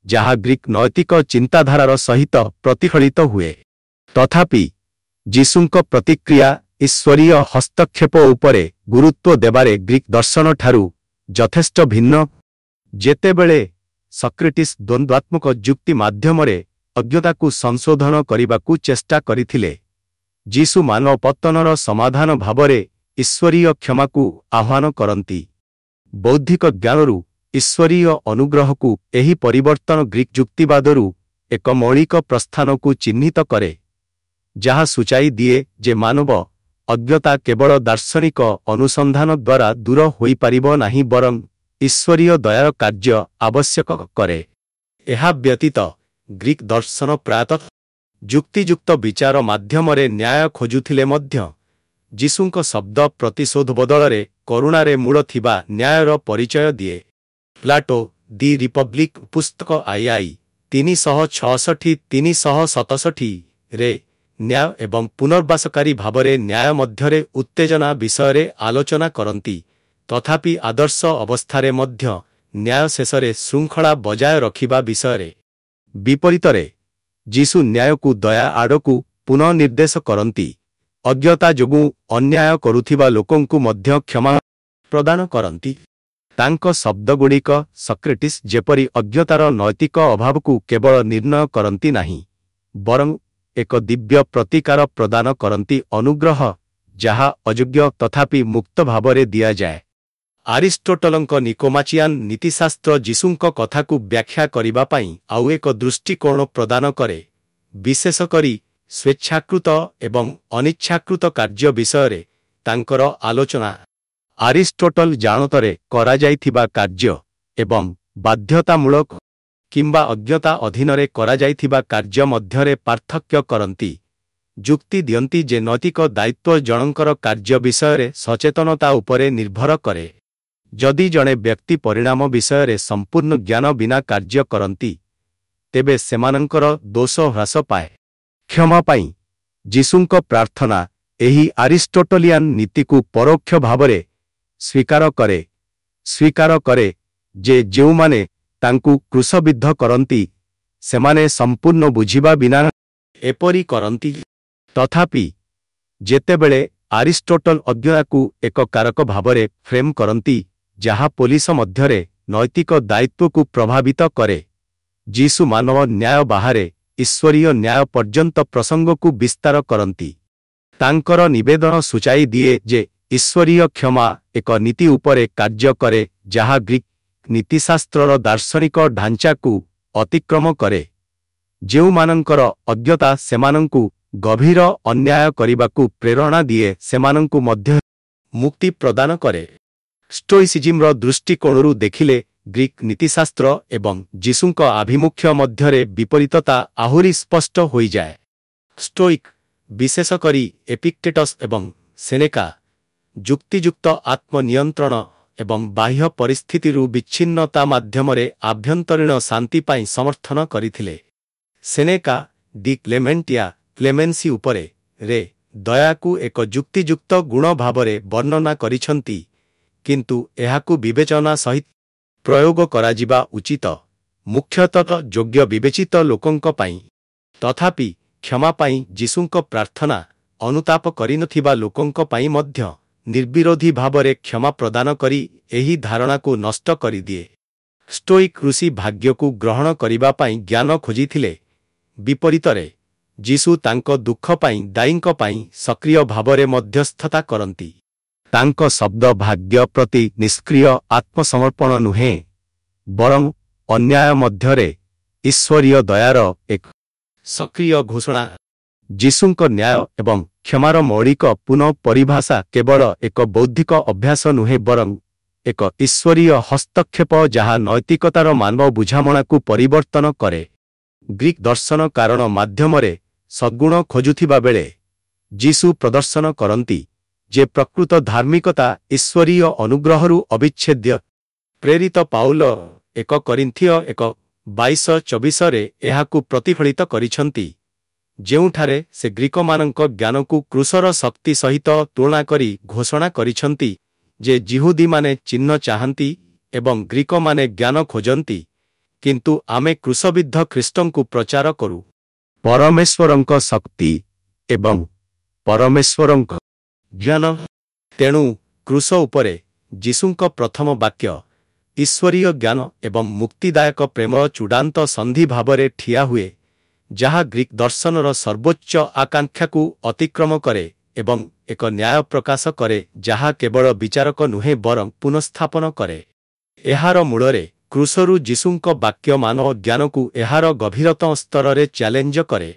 ଯାହା ଗ୍ରୀକ୍ ନୈତିକ ଚିନ୍ତାଧାରାର ସହିତ ପ୍ରତିଫଳିତ ହୁଏ। ତଥାପି ଯୀଶୁଙ୍କ ପ୍ରତିକ୍ରିୟା ଈଶ୍ୱରୀୟ ହସ୍ତକ୍ଷେପ ଉପରେ ଗୁରୁତ୍ୱ ଦେବାରେ ଗ୍ରୀକ୍ ଦର୍ଶନଠାରୁ ଯଥେଷ୍ଟ ଭିନ୍ନ। ଯେତେବେଳେ ସକ୍ରେଟିସ୍ ଦ୍ୱନ୍ଦ୍ୱାତ୍ମକ ଯୁକ୍ତି ମାଧ୍ୟମରେ ଅଜ୍ଞତାକୁ ସଂଶୋଧନ କରିବାକୁ ଚେଷ୍ଟା କରିଥିଲେ। ଯୀଶୁ ମାନବ ପତନର ସମାଧାନ ଭାବରେ ଈଶ୍ୱରୀୟ କ୍ଷମାକୁ ଆହ୍ୱାନ କରନ୍ତି। ବୌଦ୍ଧିକ ଜ୍ଞାନରୁ ଈଶ୍ୱରୀୟ ଅନୁଗ୍ରହକୁ ଏହି ପରିବର୍ତ୍ତନ ଗ୍ରୀକ୍ ଯୁକ୍ତିବାଦରୁ ଏକ ମୌଳିକ ପ୍ରସ୍ଥାନକୁ ଚିହ୍ନିତ କରେ, ଯାହା ସୂଚାଇ ଦିଏ ଯେ ମାନବ ଅଜ୍ଞତା କେବଳ ଦାର୍ଶନିକ ଅନୁସନ୍ଧାନ ଦ୍ୱାରା ଦୂର ହୋଇପାରିବ ନାହିଁ ବରଂ ଈଶ୍ୱରୀୟ ଦୟାର କାର୍ଯ୍ୟ ଆବଶ୍ୟକ କରେ। ଏହା ବ୍ୟତୀତ ଗ୍ରୀକ୍ ଦର୍ଶନ ପ୍ରାୟତଃ ଯୁକ୍ତିଯୁକ୍ତ ବିଚାର ମାଧ୍ୟମରେ ନ୍ୟାୟ ଖୋଜୁଥିଲେ ମଧ୍ୟ ଯୀଶୁଙ୍କ ଶବ୍ଦ ପ୍ରତିଶୋଧ ବଦଳରେ କରୁଣାରେ ମୂଳ ଥିବା ନ୍ୟାୟର ପରିଚୟ ଦିଏ। ପ୍ଲାଟୋ ଦି ରିପବ୍ଲିକ୍ ପୁସ୍ତକ II 366-367 ରେ ନ୍ୟାୟ ଏବଂ ପୁନର୍ବାସକାରୀ ଭାବରେ ନ୍ୟାୟ ମଧ୍ୟରେ ଉତ୍ତେଜନା ବିଷୟରେ ଆଲୋଚନା କରନ୍ତି। ତଥାପି ଆଦର୍ଶ ଅବସ୍ଥାରେ ମଧ୍ୟ ନ୍ୟାୟ ଶେଷରେ ଶୃଙ୍ଖଳା ବଜାୟ ରଖିବା ବିଷୟରେ। ବିପରୀତରେ ଯୀଶୁ ନ୍ୟାୟକୁ ଦୟା ଆଡ଼କୁ ପୁନଃନିର୍ଦ୍ଦେଶ କରନ୍ତି, ଅଜ୍ଞତା ଯୋଗୁଁ ଅନ୍ୟାୟ କରୁଥିବା ଲୋକଙ୍କୁ ମଧ୍ୟ କ୍ଷମା ପ୍ରଦାନ କରନ୍ତି। ତାଙ୍କ ଶବ୍ଦଗୁଡ଼ିକ ସକ୍ରେଟିସ୍ ଯେପରି ଅଜ୍ଞତାର ନୈତିକ ଅଭାବକୁ କେବଳ ନିର୍ଣ୍ଣୟ କରନ୍ତି ନାହିଁ, ବରଂ ଏକ ଦିବ୍ୟ ପ୍ରତିକାର ପ୍ରଦାନ କରନ୍ତି ଅନୁଗ୍ରହ ଯାହା ଅଯୋଗ୍ୟ ତଥାପି ମୁକ୍ତ ଭାବରେ ଦିଆଯାଏ। ଆରିଷ୍ଟୋଟଲଙ୍କ ନିକୋମାଚିଆନ୍ ନୀତିଶାସ୍ତ୍ର ଯୀଶୁଙ୍କ କଥାକୁ ବ୍ୟାଖ୍ୟା କରିବା ପାଇଁ ଆଉ ଏକ ଦୃଷ୍ଟିକୋଣ ପ୍ରଦାନ କରେ, ବିଶେଷ କରି ସ୍ୱେଚ୍ଛାକୃତ ଏବଂ ଅନିଚ୍ଛାକୃତ କାର୍ଯ୍ୟ ବିଷୟରେ ତାଙ୍କର ଆଲୋଚନା। ଆରିଷ୍ଟୋଟଲ ଜାଣତରେ କରାଯାଇଥିବା କାର୍ଯ୍ୟ ଏବଂ ବାଧ୍ୟତାମୂଳକ କିମ୍ବା ଅଜ୍ଞତା ଅଧୀନରେ କରାଯାଇଥିବା କାର୍ଯ୍ୟ ମଧ୍ୟରେ ପାର୍ଥକ୍ୟ କରନ୍ତି। ଯୁକ୍ତି ଦିଅନ୍ତି ଯେ ନୈତିକ ଦାୟିତ୍ୱ ଜଣଙ୍କର କାର୍ଯ୍ୟ ବିଷୟରେ ସଚେତନତା ଉପରେ ନିର୍ଭର କରେ। ଯଦି ଜଣେ ବ୍ୟକ୍ତି ପରିଣାମ ବିଷୟରେ ସମ୍ପୂର୍ଣ୍ଣ ଜ୍ଞାନ ବିନା କାର୍ଯ୍ୟ କରନ୍ତି, ତେବେ ସେମାନଙ୍କର ଦୋଷ ହ୍ରାସ ପାଏ। କ୍ଷମା ପାଇଁ ଯୀଶୁଙ୍କ ପ୍ରାର୍ଥନା ଏହି ଆରିଷ୍ଟୋଟଲିଆନ୍ ନୀତିକୁ ପରୋକ୍ଷ ଭାବରେ ସ୍ୱୀକାର କରେ ଯେ ଯେଉଁମାନେ ତାଙ୍କୁ କ୍ରୁଶବିଦ୍ଧ କରନ୍ତି ସେମାନେ ସମ୍ପୂର୍ଣ୍ଣ ବୁଝିବା ବିନା ଏପରି କରନ୍ତି। ତଥାପି ଯେତେବେଳେ ଆରିଷ୍ଟୋଟଲ ଅଜ୍ଞତାକୁ ଏକ କାରକ ଭାବରେ ଫ୍ରେମ୍ କରନ୍ତି ଯାହା ପୋଲିସ ମଧ୍ୟରେ ନୈତିକ ଦାୟିତ୍ୱକୁ ପ୍ରଭାବିତ କରେ, ଯୀଶୁ ମାନବ ନ୍ୟାୟ ବାହାରେ ଈଶ୍ୱରୀୟ ନ୍ୟାୟ ପର୍ଯ୍ୟନ୍ତ ପ୍ରସଙ୍ଗକୁ ବିସ୍ତାର କରନ୍ତି। ତାଙ୍କର ନିବେଦନ ସୂଚାଇ ଦିଏ ଯେ ଈଶ୍ୱରୀୟ କ୍ଷମା ଏକ ନୀତି ଉପରେ କାର୍ଯ୍ୟ କରେ ଯାହା ଗ୍ରୀକ୍ ନୀତିଶାସ୍ତ୍ରର ଦାର୍ଶନିକ ଢାଞ୍ଚାକୁ ଅତିକ୍ରମ କରେ। ଯେଉଁମାନଙ୍କର ଅଜ୍ଞତା ସେମାନଙ୍କୁ ଗଭୀର ଅନ୍ୟାୟ କରିବାକୁ ପ୍ରେରଣା ଦିଏ ସେମାନଙ୍କୁ ମଧ୍ୟ ମୁକ୍ତି ପ୍ରଦାନ କରେ। ଷ୍ଟୋଇସିଜିମ୍ର ଦୃଷ୍ଟିକୋଣରୁ ଦେଖିଲେ ଗ୍ରୀକ୍ ନୀତିଶାସ୍ତ୍ର ଏବଂ ଯୀଶୁଙ୍କ ଆଭିମୁଖ୍ୟ ମଧ୍ୟରେ ବିପରୀତତା ଆହୁରି ସ୍ପଷ୍ଟ ହୋଇଯାଏ। ଷ୍ଟୋଇକ୍, ବିଶେଷ କରି ଏପିକ୍ଟେଟସ୍ ଏବଂ ସେନେକା, ଯୁକ୍ତିଯୁକ୍ତ ଆତ୍ମନିୟନ୍ତ୍ରଣ ଏବଂ ବାହ୍ୟ ପରିସ୍ଥିତିରୁ ବିଚ୍ଛିନ୍ନତା ମାଧ୍ୟମରେ ଆଭ୍ୟନ୍ତରୀଣ ଶାନ୍ତି ପାଇଁ ସମର୍ଥନ କରିଥିଲେ। ସେନେକା ଡି କ୍ଲେମେନ୍ସି ଉପରେ ରେ ଦୟାକୁ ଏକ ଯୁକ୍ତିଯୁକ୍ତ ଗୁଣ ଭାବରେ ବର୍ଣ୍ଣନା କରିଛନ୍ତି, କିନ୍ତୁ ଏହାକୁ ବିବେଚନା ସହିତ ପ୍ରୟୋଗ କରାଯିବା ଉଚିତ, ମୁଖ୍ୟତଃ ଯୋଗ୍ୟ ବିବେଚିତ ଲୋକଙ୍କ ପାଇଁ। ତଥାପି କ୍ଷମା ପାଇଁ ଯୀଶୁଙ୍କ ପ୍ରାର୍ଥନା ଅନୁତାପ କରିନଥିବା ଲୋକଙ୍କ ପାଇଁ ମଧ୍ୟ ନିର୍ବିରୋଧୀ ଭାବରେ କ୍ଷମା ପ୍ରଦାନ କରି ଏହି ଧାରଣାକୁ ନଷ୍ଟ କରିଦିଏ। ଷ୍ଟୋଇକ୍ ଋଷି ଭାଗ୍ୟକୁ ଗ୍ରହଣ କରିବା ପାଇଁ ଜ୍ଞାନ ଖୋଜିଥିଲେ, ବିପରୀତରେ ଯୀଶୁ ତାଙ୍କ ଦୁଃଖ ପାଇଁ ଦାୟୀଙ୍କ ପାଇଁ ସକ୍ରିୟ ଭାବରେ ମଧ୍ୟସ୍ଥତା କରନ୍ତି। ତାଙ୍କ ଶବ୍ଦ ଭାଗ୍ୟ ପ୍ରତି ନିଷ୍କ୍ରିୟ ଆତ୍ମସମର୍ପଣ ନୁହେଁ, ବରଂ ଅନ୍ୟାୟ ମଧ୍ୟରେ ଈଶ୍ୱରୀୟ ଦୟାର ଏକ ସକ୍ରିୟ ଘୋଷଣା। ଯୀଶୁଙ୍କ ନ୍ୟାୟ ଏବଂ କ୍ଷମାର ମୌଳିକ ପୁନଃପରିଭାଷା କେବଳ ଏକ ବୌଦ୍ଧିକ ଅଭ୍ୟାସ ନୁହେଁ ବରଂ ଏକ ଈଶ୍ୱରୀୟ ହସ୍ତକ୍ଷେପ ଯାହା ନୈତିକତାର ମାନବ ବୁଝାମଣାକୁ ପରିବର୍ତ୍ତନ କରେ। ଗ୍ରୀକ୍ ଦର୍ଶନ କାରଣ ମାଧ୍ୟମରେ ସଦ୍ଗୁଣ ଖୋଜୁଥିବା ବେଳେ ଯୀଶୁ ପ୍ରଦର୍ଶନ କରନ୍ତି ଯେ ପ୍ରକୃତ ଧାର୍ମିକତା ଈଶ୍ୱରୀୟ ଅନୁଗ୍ରହରୁ ଅବିଚ୍ଛେଦ୍ୟ। ପ୍ରେରିତ ପାଉଲ 1 କରିନ୍ଥିୟ 1:22-24 ଏହାକୁ ପ୍ରତିଫଳିତ କରିଛନ୍ତି, ଯେଉଁଠାରେ ସେ ଗ୍ରୀକମାନଙ୍କ ଜ୍ଞାନକୁ କ୍ରୁଶର ଶକ୍ତି ସହିତ ତୁଳନା କରି ଘୋଷଣା କରିଛନ୍ତି ଯେ ଯିହୁଦୀମାନେ ଚିହ୍ନ ଚାହାନ୍ତି ଏବଂ ଗ୍ରୀକମାନେ ଜ୍ଞାନ ଖୋଜନ୍ତି, କିନ୍ତୁ ଆମେ କ୍ରୁଶବିଦ୍ଧ ଖ୍ରୀଷ୍ଟଙ୍କୁ ପ୍ରଚାର କରୁ। ପରମେଶ୍ୱରଙ୍କ ଶକ୍ତି ଏବଂ ପରମେଶ୍ୱରଙ୍କ ଜ୍ଞାନ। ତେଣୁ କ୍ରୁଶ ଉପରେ ଯୀଶୁଙ୍କ ପ୍ରଥମ ବାକ୍ୟ ଈଶ୍ୱରୀୟ ଜ୍ଞାନ ଏବଂ ମୁକ୍ତିଦାୟକ ପ୍ରେମର ଚୂଡ଼ାନ୍ତ ସନ୍ଧି ଭାବରେ ଠିଆ ହୁଏ, ଯାହା ଗ୍ରୀକ୍ ଦର୍ଶନର ସର୍ବୋଚ୍ଚ ଆକାଂକ୍ଷାକୁ ଅତିକ୍ରମ କରେ ଏବଂ ଏକ ନ୍ୟାୟ ପ୍ରକାଶ କରେ ଯାହା କେବଳ ବିଚାରକ ନୁହେଁ ବରଂ ପୁନଃସ୍ଥାପନ କରେ। ଏହାର ମୂଳରେ କ୍ରୁସରୁ ଯୀଶୁଙ୍କ ବାକ୍ୟ ମାନବ ଜ୍ଞାନକୁ ଏହାର ଗଭୀରତମ ସ୍ତରରେ ଚ୍ୟାଲେଞ୍ଜ କରେ।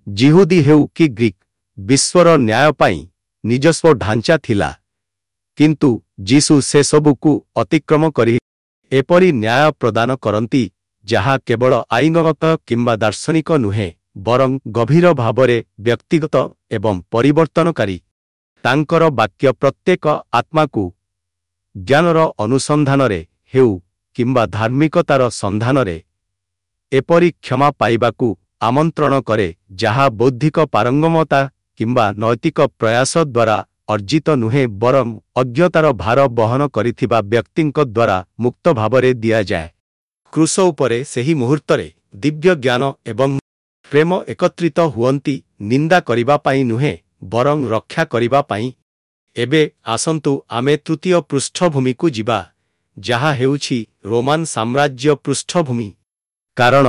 ଯିହୁଦୀ ହେଉ କି ଗ୍ରୀକ୍, ବିଶ୍ୱର ନ୍ୟାୟ ପାଇଁ ନିଜସ୍ୱ ଢାଞ୍ଚା ଥିଲା, କିନ୍ତୁ ଯୀଶୁ ସେସବୁକୁ ଅତିକ୍ରମ କରି ଏପରି ନ୍ୟାୟ ପ୍ରଦାନ କରନ୍ତି ଯାହା କେବଳ ଆଇନଗତ କିମ୍ବା ଦାର୍ଶନିକ ନୁହେଁ ବରଂ ଗଭୀର ଭାବରେ ବ୍ୟକ୍ତିଗତ ଏବଂ ପରିବର୍ତ୍ତନକାରୀ। ତାଙ୍କର ବାକ୍ୟ ପ୍ରତ୍ୟେକ ଆତ୍ମାକୁ ଜ୍ଞାନର ଅନୁସନ୍ଧାନରେ ହେଉ କିମ୍ବା ଧାର୍ମିକତାର ସନ୍ଧାନରେ ଏପରି କ୍ଷମା ପାଇବାକୁ ଆମନ୍ତ୍ରଣ କରେ ଯାହା ବୌଦ୍ଧିକ ପାରଙ୍ଗମତା କିମ୍ବା ନୈତିକ ପ୍ରୟାସ ଦ୍ୱାରା ଅର୍ଜିତ ନୁହେଁ ବରଂ ଅଜ୍ଞତାର ଭାର ବହନ କରିଥିବା ବ୍ୟକ୍ତିଙ୍କ ଦ୍ୱାରା ମୁକ୍ତ ଭାବରେ ଦିଆଯାଏ। କ୍ରୁସ ଉପରେ ସେହି ମୁହୂର୍ତ୍ତରେ ଦିବ୍ୟ ଜ୍ଞାନ ଏବଂ ପ୍ରେମ ଏକତ୍ରିତ ହୁଅନ୍ତି, ନିନ୍ଦା କରିବା ପାଇଁ ନୁହେଁ ବରଂ ରକ୍ଷା କରିବା ପାଇଁ। ଏବେ ଆସନ୍ତୁ ଆମେ ତୃତୀୟ ପୃଷ୍ଠଭୂମିକୁ ଯିବା, ଯାହା ହେଉଛି ରୋମାନ ସାମ୍ରାଜ୍ୟ ପୃଷ୍ଠଭୂମି। କାରଣ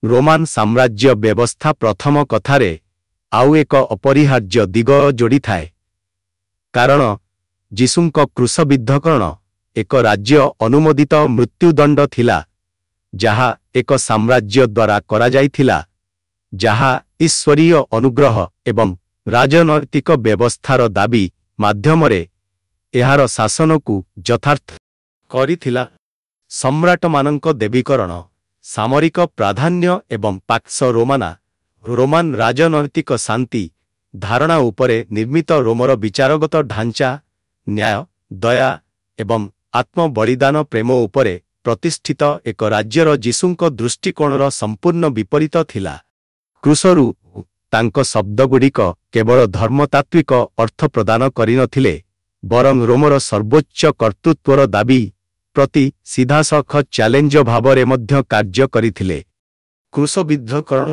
ରୋମାନ ସାମ୍ରାଜ୍ୟ ବ୍ୟବସ୍ଥା ପ୍ରଥମ କଥାରେ ଆଉ ଏକ ଅପରିହାର୍ଯ୍ୟ ଦିଗ ଯୋଡ଼ିଥାଏ। କାରଣ ଯୀଶୁଙ୍କ କ୍ରୁଶବିଦ୍ଧକରଣ ଏକ ରାଜ୍ୟ ଅନୁମୋଦିତ ମୃତ୍ୟୁଦଣ୍ଡ ଥିଲା, ଯାହା ଏକ ସାମ୍ରାଜ୍ୟ ଦ୍ୱାରା କରାଯାଇଥିଲା, ଯାହା ଈଶ୍ୱରୀୟ ଅନୁଗ୍ରହ ଏବଂ ରାଜନୈତିକ ବ୍ୟବସ୍ଥାର ଦାବି ମାଧ୍ୟମରେ ଏହାର ଶାସନକୁ ଯଥାର୍ଥ କରିଥିଲା। ସମ୍ରାଟମାନଙ୍କ ଦେବୀକରଣ, ସାମରିକ ପ୍ରାଧାନ୍ୟ ଏବଂ ପାକ୍ସ ରୋମାନା, ରୋମାନ ରାଜନୈତିକ ଶାନ୍ତି ଧାରଣା ଉପରେ ନିର୍ମିତ ରୋମର ବିଚାରଗତ ଢାଞ୍ଚା, ନ୍ୟାୟ, ଦୟା ଏବଂ ଆତ୍ମବଳିଦାନ ପ୍ରେମ ଉପରେ ପ୍ରତିଷ୍ଠିତ ଏକ ରାଜ୍ୟର ଯୀଶୁଙ୍କ ଦୃଷ୍ଟିକୋଣର ସମ୍ପୂର୍ଣ୍ଣ ବିପରୀତ ଥିଲା। କ୍ରୁସରୁ ତାଙ୍କ ଶବ୍ଦଗୁଡ଼ିକ କେବଳ ଧର୍ମତାତ୍ତ୍ୱିକ ଅର୍ଥ ପ୍ରଦାନ କରିନଥିଲେ ବରଂ ରୋମର ସର୍ବୋଚ୍ଚ କର୍ତ୍ତୃତ୍ୱର ଦାବି ପ୍ରତି ସିଧାସଳଖ ଚ୍ୟାଲେଞ୍ଜ ଭାବରେ ମଧ୍ୟ କାର୍ଯ୍ୟ କରିଥିଲେ। କ୍ରୁଶବିଦ୍ଧକରଣ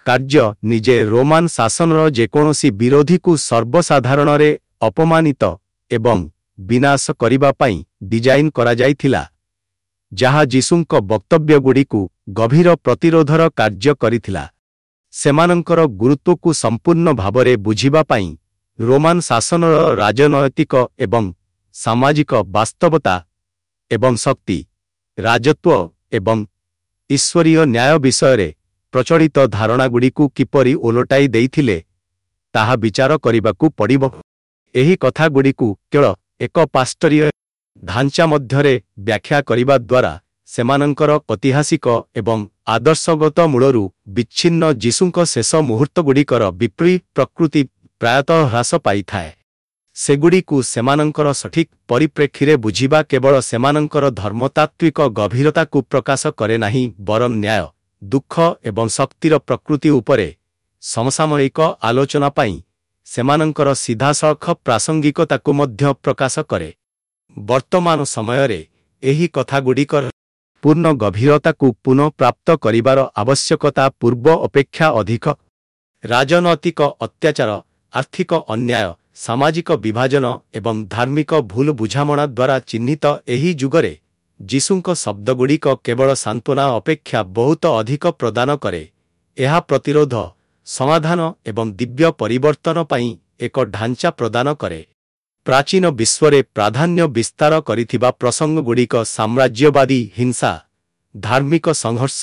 କାର୍ଯ୍ୟ ନିଜେ ରୋମାନ ଶାସନର ଯେକୌଣସି ବିରୋଧୀକୁ ସର୍ବସାଧାରଣରେ ଅପମାନିତ ଏବଂ ବିନାଶ କରିବା ପାଇଁ ଡିଜାଇନ୍ କରାଯାଇଥିଲା, ଯାହା ଯୀଶୁଙ୍କ ବକ୍ତବ୍ୟଗୁଡ଼ିକୁ ଗଭୀର ପ୍ରତିରୋଧର କାର୍ଯ୍ୟ କରିଥିଲା। ସେମାନଙ୍କର ଗୁରୁତ୍ୱକୁ ସମ୍ପୂର୍ଣ୍ଣ ଭାବରେ ବୁଝିବା ପାଇଁ ରୋମାନ ଶାସନର ରାଜନୈତିକ ଏବଂ ସାମାଜିକ ବାସ୍ତବତା ଏବଂ ଶକ୍ତି, ରାଜତ୍ୱ ଏବଂ ଈଶ୍ୱରୀୟ ନ୍ୟାୟ ବିଷୟରେ ପ୍ରଚଳିତ ଧାରଣାଗୁଡ଼ିକୁ କିପରି ଓଲଟାଇ ଦେଇଥିଲେ ତାହା ବିଚାର କରିବାକୁ ପଡ଼ିବ। ଏହି କଥାଗୁଡ଼ିକୁ କେବଳ ଏକ ପାଷ୍ଟରୀୟ ଢାଞ୍ଚା ମଧ୍ୟରେ ବ୍ୟାଖ୍ୟା କରିବା ଦ୍ୱାରା ସେମାନଙ୍କର ଐତିହାସିକ ଏବଂ ଆଦର୍ଶଗତ ମୂଳରୁ ବିଚ୍ଛିନ୍ନ ଯୀଶୁଙ୍କ ଶେଷ ମୁହୂର୍ତ୍ତଗୁଡ଼ିକର ବିପ୍ଳବୀ ପ୍ରକୃତି ପ୍ରାୟତଃ ହ୍ରାସ ପାଇଥାଏ। ସେଗୁଡ଼ିକୁ ସେମାନଙ୍କର ସଠିକ୍ ପରିପ୍ରେକ୍ଷୀରେ ବୁଝିବା କେବଳ ସେମାନଙ୍କର ଧର୍ମତାତ୍ତ୍ୱିକ ଗଭୀରତାକୁ ପ୍ରକାଶ କରେ ନାହିଁ ବରଂ ନ୍ୟାୟ, ଦୁଃଖ ଏବଂ ଶକ୍ତିର ପ୍ରକୃତି ଉପରେ ସମସାମୟିକ ଆଲୋଚନା ପାଇଁ ସେମାନଙ୍କର ସିଧାସଳଖ ପ୍ରାସଙ୍ଗିକତାକୁ ମଧ୍ୟ ପ୍ରକାଶ କରେ। ବର୍ତ୍ତମାନ ସମୟରେ ଏହି କଥାଗୁଡ଼ିକର ପୂର୍ଣ୍ଣ ଗଭୀରତାକୁ ପୁନଃପ୍ରାପ୍ତ କରିବାର ଆବଶ୍ୟକତା ପୂର୍ବ ଅପେକ୍ଷା ଅଧିକ। ରାଜନୈତିକ ଅତ୍ୟାଚାର, ଆର୍ଥିକ ଅନ୍ୟାୟ, ସାମାଜିକ ବିଭାଜନ ଏବଂ ଧାର୍ମିକ ଭୁଲ ବୁଝାମଣା ଦ୍ୱାରା ଚିହ୍ନିତ ଏହି ଯୁଗରେ ଯୀଶୁଙ୍କ ଶବ୍ଦଗୁଡ଼ିକ କେବଳ ସାନ୍ତ୍ୱନା ଅପେକ୍ଷା ବହୁତ ଅଧିକ ପ୍ରଦାନ କରେ। ଏହା ପ୍ରତିରୋଧ, ସମାଧାନ ଏବଂ ଦିବ୍ୟ ପରିବର୍ତ୍ତନ ପାଇଁ ଏକ ଢାଞ୍ଚା ପ୍ରଦାନ କରେ। ପ୍ରାଚୀନ ବିଶ୍ୱରେ ପ୍ରାଧାନ୍ୟ ବିସ୍ତାର କରିଥିବା ପ୍ରସଙ୍ଗଗୁଡ଼ିକ ସାମ୍ରାଜ୍ୟବାଦୀ ହିଂସା, ଧାର୍ମିକ ସଂଘର୍ଷ,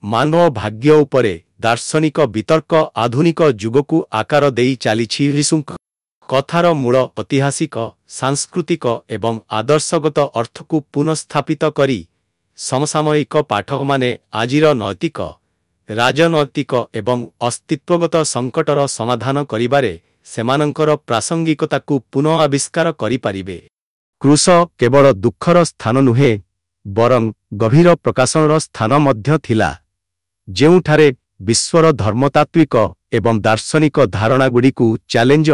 ମାନବ ଭାଗ୍ୟ ଉପରେ ଦାର୍ଶନିକ ବିତର୍କ ଆଧୁନିକ ଯୁଗକୁ ଆକାର ଦେଇ ଚାଲିଛି। ଯୀଶୁଙ୍କ କଥାର ମୂଳ ଐତିହାସିକ, ସାଂସ୍କୃତିକ ଏବଂ ଆଦର୍ଶଗତ ଅର୍ଥକୁ ପୁନଃସ୍ଥାପିତ କରି ସମସାମୟିକ ପାଠକମାନେ ଆଜିର ନୈତିକ, ରାଜନୈତିକ ଏବଂ ଅସ୍ତିତ୍ୱଗତ ସଂକଟର ସମାଧାନ କରିବାରେ ସେମାନଙ୍କର ପ୍ରାସଙ୍ଗିକତାକୁ ପୁନଃ ଆବିଷ୍କାର କରିପାରିବେ। କ୍ରୁଶ କେବଳ ଦୁଃଖର ସ୍ଥାନ ନୁହେଁ ବରଂ ଗଭୀର ପ୍ରକାଶନର ସ୍ଥାନ ମଧ୍ୟ ଥିଲା, ଯେଉଁଠାରେ ବିଶ୍ୱର ଧର୍ମତାତ୍ତ୍ୱିକ ଏବଂ ଦାର୍ଶନିକ ଧାରଣାଗୁଡ଼ିକୁ ଚ୍ୟାଲେଞ୍ଜ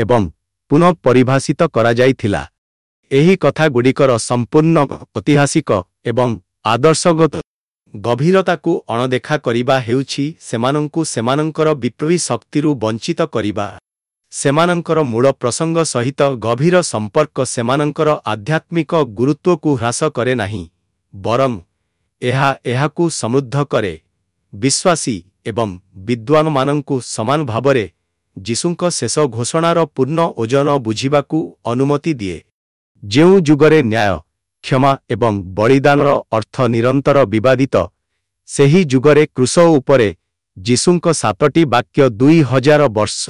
ଏବଂ ପୁନଃ ପରିଭାଷିତ କରାଯାଇଥିଲା। ଏହି କଥାଗୁଡ଼ିକର ସମ୍ପୂର୍ଣ୍ଣ ଐତିହାସିକ ଏବଂ ଆଦର୍ଶଗତ ଗଭୀରତାକୁ ଅଣଦେଖା କରିବା ହେଉଛି ସେମାନଙ୍କୁ ସେମାନଙ୍କର ବିପ୍ଳବୀ ଶକ୍ତିରୁ ବଞ୍ଚିତ କରିବା। ସେମାନଙ୍କର ମୂଳ ପ୍ରସଙ୍ଗ ସହିତ ଗଭୀର ସମ୍ପର୍କ ସେମାନଙ୍କର ଆଧ୍ୟାତ୍ମିକ ଗୁରୁତ୍ୱକୁ ହ୍ରାସ କରେ ନାହିଁ, ବରଂ ଏହାକୁ ସମୃଦ୍ଧ କରେ। ବିଶ୍ୱାସୀ ଏବଂ ବିଦ୍ୱାନମାନଙ୍କୁ ସମାନ ଭାବରେ ଯୀଶୁଙ୍କ ଶେଷ ଘୋଷଣାର ପୂର୍ଣ୍ଣ ଓଜନ ବୁଝିବାକୁ ଅନୁମତି ଦିଏ। ଯେଉଁ ଯୁଗରେ ନ୍ୟାୟ, କ୍ଷମା ଏବଂ ବଳିଦାନର ଅର୍ଥ ନିରନ୍ତର ବିବାଦିତ, ସେହି ଯୁଗରେ କ୍ରୁଶ ଉପରେ ଯୀଶୁଙ୍କ 7ଟି ବାକ୍ୟ 2000 ବର୍ଷ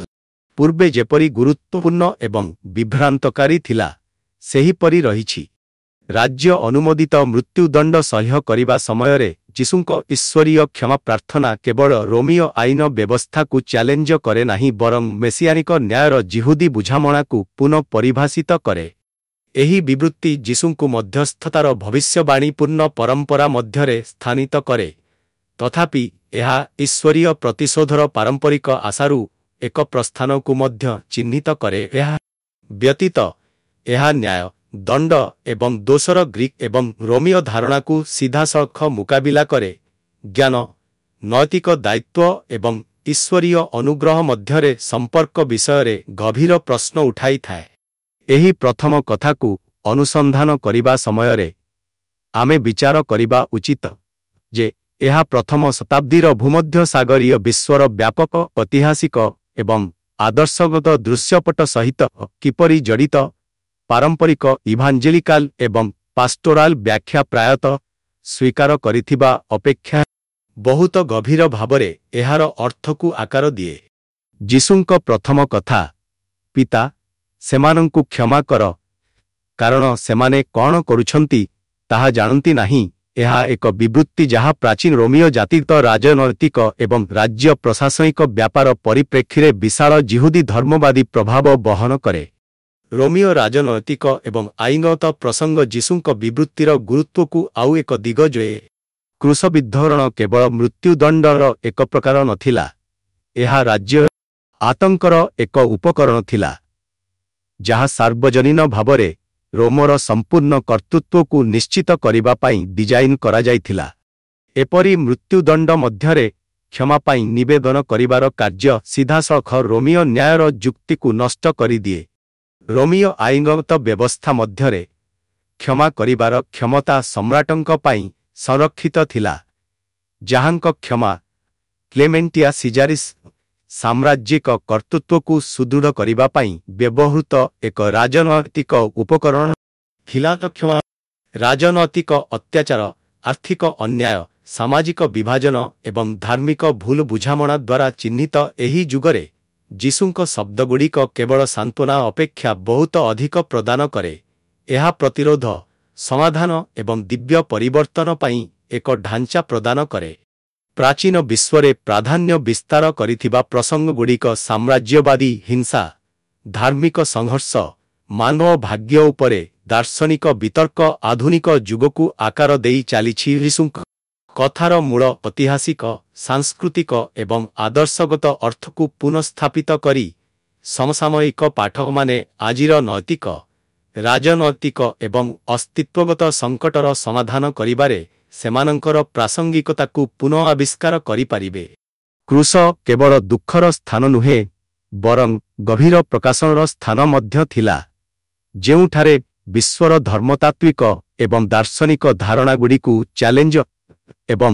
ପୂର୍ବେ ଯେପରି ଗୁରୁତ୍ୱପୂର୍ଣ୍ଣ ଏବଂ ବିଭ୍ରାନ୍ତକାରୀ ଥିଲା, ସେହିପରି ରହିଛି। ରାଜ୍ୟ ଅନୁମୋଦିତ ମୃତ୍ୟୁଦଣ୍ଡ ସହ୍ୟ କରିବା ସମୟରେ ଯୀଶୁଙ୍କ ଈଶ୍ୱରୀୟ କ୍ଷମା ପ୍ରାର୍ଥନା କେବଳ ରୋମୀୟ ଆଇନ ବ୍ୟବସ୍ଥାକୁ ଚ୍ୟାଲେଞ୍ଜ କରେ ନାହିଁ ବରଂ ମେସିଆନିକ ନ୍ୟାୟର ଜିହୁଦୀ ବୁଝାମଣାକୁ ପୁନଃ ପରିଭାଷିତ କରେ। ଏହି ବିବୃତ୍ତି ଯୀଶୁଙ୍କୁ ମଧ୍ୟସ୍ଥତାର ଭବିଷ୍ୟବାଣୀପୂର୍ଣ୍ଣ ପରମ୍ପରା ମଧ୍ୟରେ ସ୍ଥାନିତ କରେ, ତଥାପି ଏହା ଈଶ୍ୱରୀୟ ପ୍ରତିଶୋଧର ପାରମ୍ପରିକ ଆଶାରୁ ଏକ ପ୍ରସ୍ଥାନକୁ ମଧ୍ୟ ଚିହ୍ନିତ କରେ। ଏହା ବ୍ୟତୀତ ଏହା ନ୍ୟାୟ, ଦଣ୍ଡ ଏବଂ ଦୋଷର ଗ୍ରୀକ୍ ଏବଂ ରୋମୀୟ ଧାରଣାକୁ ସିଧାସଳଖ ମୁକାବିଲା କରେ। ଜ୍ଞାନ, ନୈତିକ ଦାୟିତ୍ୱ ଏବଂ ଈଶ୍ୱରୀୟ ଅନୁଗ୍ରହ ମଧ୍ୟରେ ସମ୍ପର୍କ ବିଷୟରେ ଗଭୀର ପ୍ରଶ୍ନ ଉଠାଇଥାଏ। ଏହି ପ୍ରଥମ କଥାକୁ ଅନୁସନ୍ଧାନ କରିବା ସମୟରେ ଆମେ ବିଚାର କରିବା ଉଚିତ ଯେ ଏହା ପ୍ରଥମ ଶତାବ୍ଦୀର ଭୂମଧ୍ୟସାଗରୀୟ ବିଶ୍ୱର ବ୍ୟାପକ ଐତିହାସିକ ଏବଂ ଆଦର୍ଶଗତ ଦୃଶ୍ୟପଟ ସହିତ କିପରି ଜଡ଼ିତ। ପାରମ୍ପରିକ ଇଭାଞ୍ଜେଲିକାଲ ଏବଂ ପାଷ୍ଟୋରାଲ ବ୍ୟାଖ୍ୟା ପ୍ରାୟତଃ ସ୍ୱୀକାର କରିଥିବା ଅପେକ୍ଷା ବହୁତ ଗଭୀର ଭାବରେ ଏହାର ଅର୍ଥକୁ ଆକାର ଦିଏ। ଯୀଶୁଙ୍କ ପ୍ରଥମ କଥା, ପିତା, ସେମାନଙ୍କୁ କ୍ଷମା କର, କାରଣ ସେମାନେ କ'ଣ କରୁଛନ୍ତି ତାହା ଜାଣନ୍ତି ନାହିଁ। ଏହା ଏକ ବିବୃତ୍ତି ଯାହା ପ୍ରାଚୀନ ରୋମୀୟ ଜାତିଗତ ରାଜନୈତିକ ଏବଂ ରାଜ୍ୟ ପ୍ରଶାସନିକ ବ୍ୟାପାର ପରିପ୍ରେକ୍ଷୀରେ ବିଶାଳ ଜିହୁଦୀ ଧର୍ମବାଦୀ ପ୍ରଭାବ ବହନ କରେ। ରୋମୀୟ ରାଜନୈତିକ ଏବଂ ଆଇନଗତ ପ୍ରସଙ୍ଗ ଯୀଶୁଙ୍କ ବିବୃତ୍ତିର ଗୁରୁତ୍ୱକୁ ଆଉ ଏକ ଦିଗ ଯୋଏ। କ୍ରୁଶବିଦ୍ଧରଣ କେବଳ ମୃତ୍ୟୁଦଣ୍ଡର ଏକ ପ୍ରକାର ନଥିଲା, ଏହା ରାଜ୍ୟ ଆତଙ୍କର ଏକ ଉପକରଣ ଥିଲା, ଯାହା ସାର୍ବଜନୀନ ଭାବରେ ରୋମର ସମ୍ପୂର୍ଣ୍ଣ କର୍ତ୍ତୃତ୍ୱକୁ ନିଶ୍ଚିତ କରିବା ପାଇଁ ଡିଜାଇନ କରାଯାଇଥିଲା। ଏପରି ମୃତ୍ୟୁଦଣ୍ଡ ମଧ୍ୟରେ କ୍ଷମା ପାଇଁ ନିବେଦନ କରିବାର କାର୍ଯ୍ୟ ସିଧାସଳଖ ରୋମୀୟ ନ୍ୟାୟର ଯୁକ୍ତିକୁ ନଷ୍ଟ କରିଦିଏ। ରୋମୀୟ ଆଇନଗତ ବ୍ୟବସ୍ଥା ମଧ୍ୟରେ କ୍ଷମା କରିବାର କ୍ଷମତା ସମ୍ରାଟଙ୍କ ପାଇଁ ସଂରକ୍ଷିତ ଥିଲା, ଯାହାଙ୍କ କ୍ଷମା କ୍ଲେମେଣ୍ଟିଆ ସିଜାରିସ୍ ସାମ୍ରାଜ୍ୟିକ କର୍ତ୍ତୃତ୍ୱକୁ ସୁଦୃଢ଼ କରିବା ପାଇଁ ବ୍ୟବହୃତ ଏକ ରାଜନୈତିକ ଉପକରଣ ଥିଲା। କ୍ଷମା ରାଜନୈତିକ ଅତ୍ୟାଚାର, ଆର୍ଥିକ ଅନ୍ୟାୟ, ସାମାଜିକ ବିଭାଜନ ଏବଂ ଧାର୍ମିକ ଭୁଲ ବୁଝାମଣା ଦ୍ୱାରା ଚିହ୍ନିତ ଏହି ଯୁଗରେ ଯୀଶୁଙ୍କ ଶବ୍ଦଗୁଡ଼ିକ କେବଳ ସାନ୍ତ୍ୱନା ଅପେକ୍ଷା ବହୁତ ଅଧିକ ପ୍ରଦାନ କରେ। ଏହା ପ୍ରତିରୋଧ, ସମାଧାନ ଏବଂ ଦିବ୍ୟ ପରିବର୍ତ୍ତନ ପାଇଁ ଏକ ଢାଞ୍ଚା ପ୍ରଦାନ କରେ। ପ୍ରାଚୀନ ବିଶ୍ୱରେ ପ୍ରାଧାନ୍ୟ ବିସ୍ତାର କରିଥିବା ପ୍ରସଙ୍ଗଗୁଡ଼ିକ ସାମ୍ରାଜ୍ୟବାଦୀ ହିଂସା, ଧାର୍ମିକ ସଂଘର୍ଷ, ମାନବ ଭାଗ୍ୟ ଉପରେ ଦାର୍ଶନିକ ବିତର୍କ ଆଧୁନିକ ଯୁଗକୁ ଆକାର ଦେଇ ଚାଲିଛି। ଯୀଶୁଙ୍କ କଥାର ମୂଳ ଐତିହାସିକ, ସାଂସ୍କୃତିକ ଏବଂ ଆଦର୍ଶଗତ ଅର୍ଥକୁ ପୁନଃସ୍ଥାପିତ କରି ସମସାମୟିକ ପାଠକମାନେ ଆଜିର ନୈତିକ, ରାଜନୈତିକ ଏବଂ ଅସ୍ତିତ୍ୱଗତ ସଂକଟର ସମାଧାନ କରିବାରେ ସେମାନଙ୍କର ପ୍ରାସଙ୍ଗିକତାକୁ ପୁନଃ ଆବିଷ୍କାର କରିପାରିବେ। କ୍ରୁଶ କେବଳ ଦୁଃଖର ସ୍ଥାନ ନୁହେଁ, ବରଂ ଗଭୀର ପ୍ରକାଶନର ସ୍ଥାନ ମଧ୍ୟ ଥିଲା, ଯେଉଁଠାରେ ବିଶ୍ୱର ଧର୍ମତାତ୍ତ୍ୱିକ ଏବଂ ଦାର୍ଶନିକ ଧାରଣାଗୁଡ଼ିକୁ ଚ୍ୟାଲେଞ୍ଜ ଏବଂ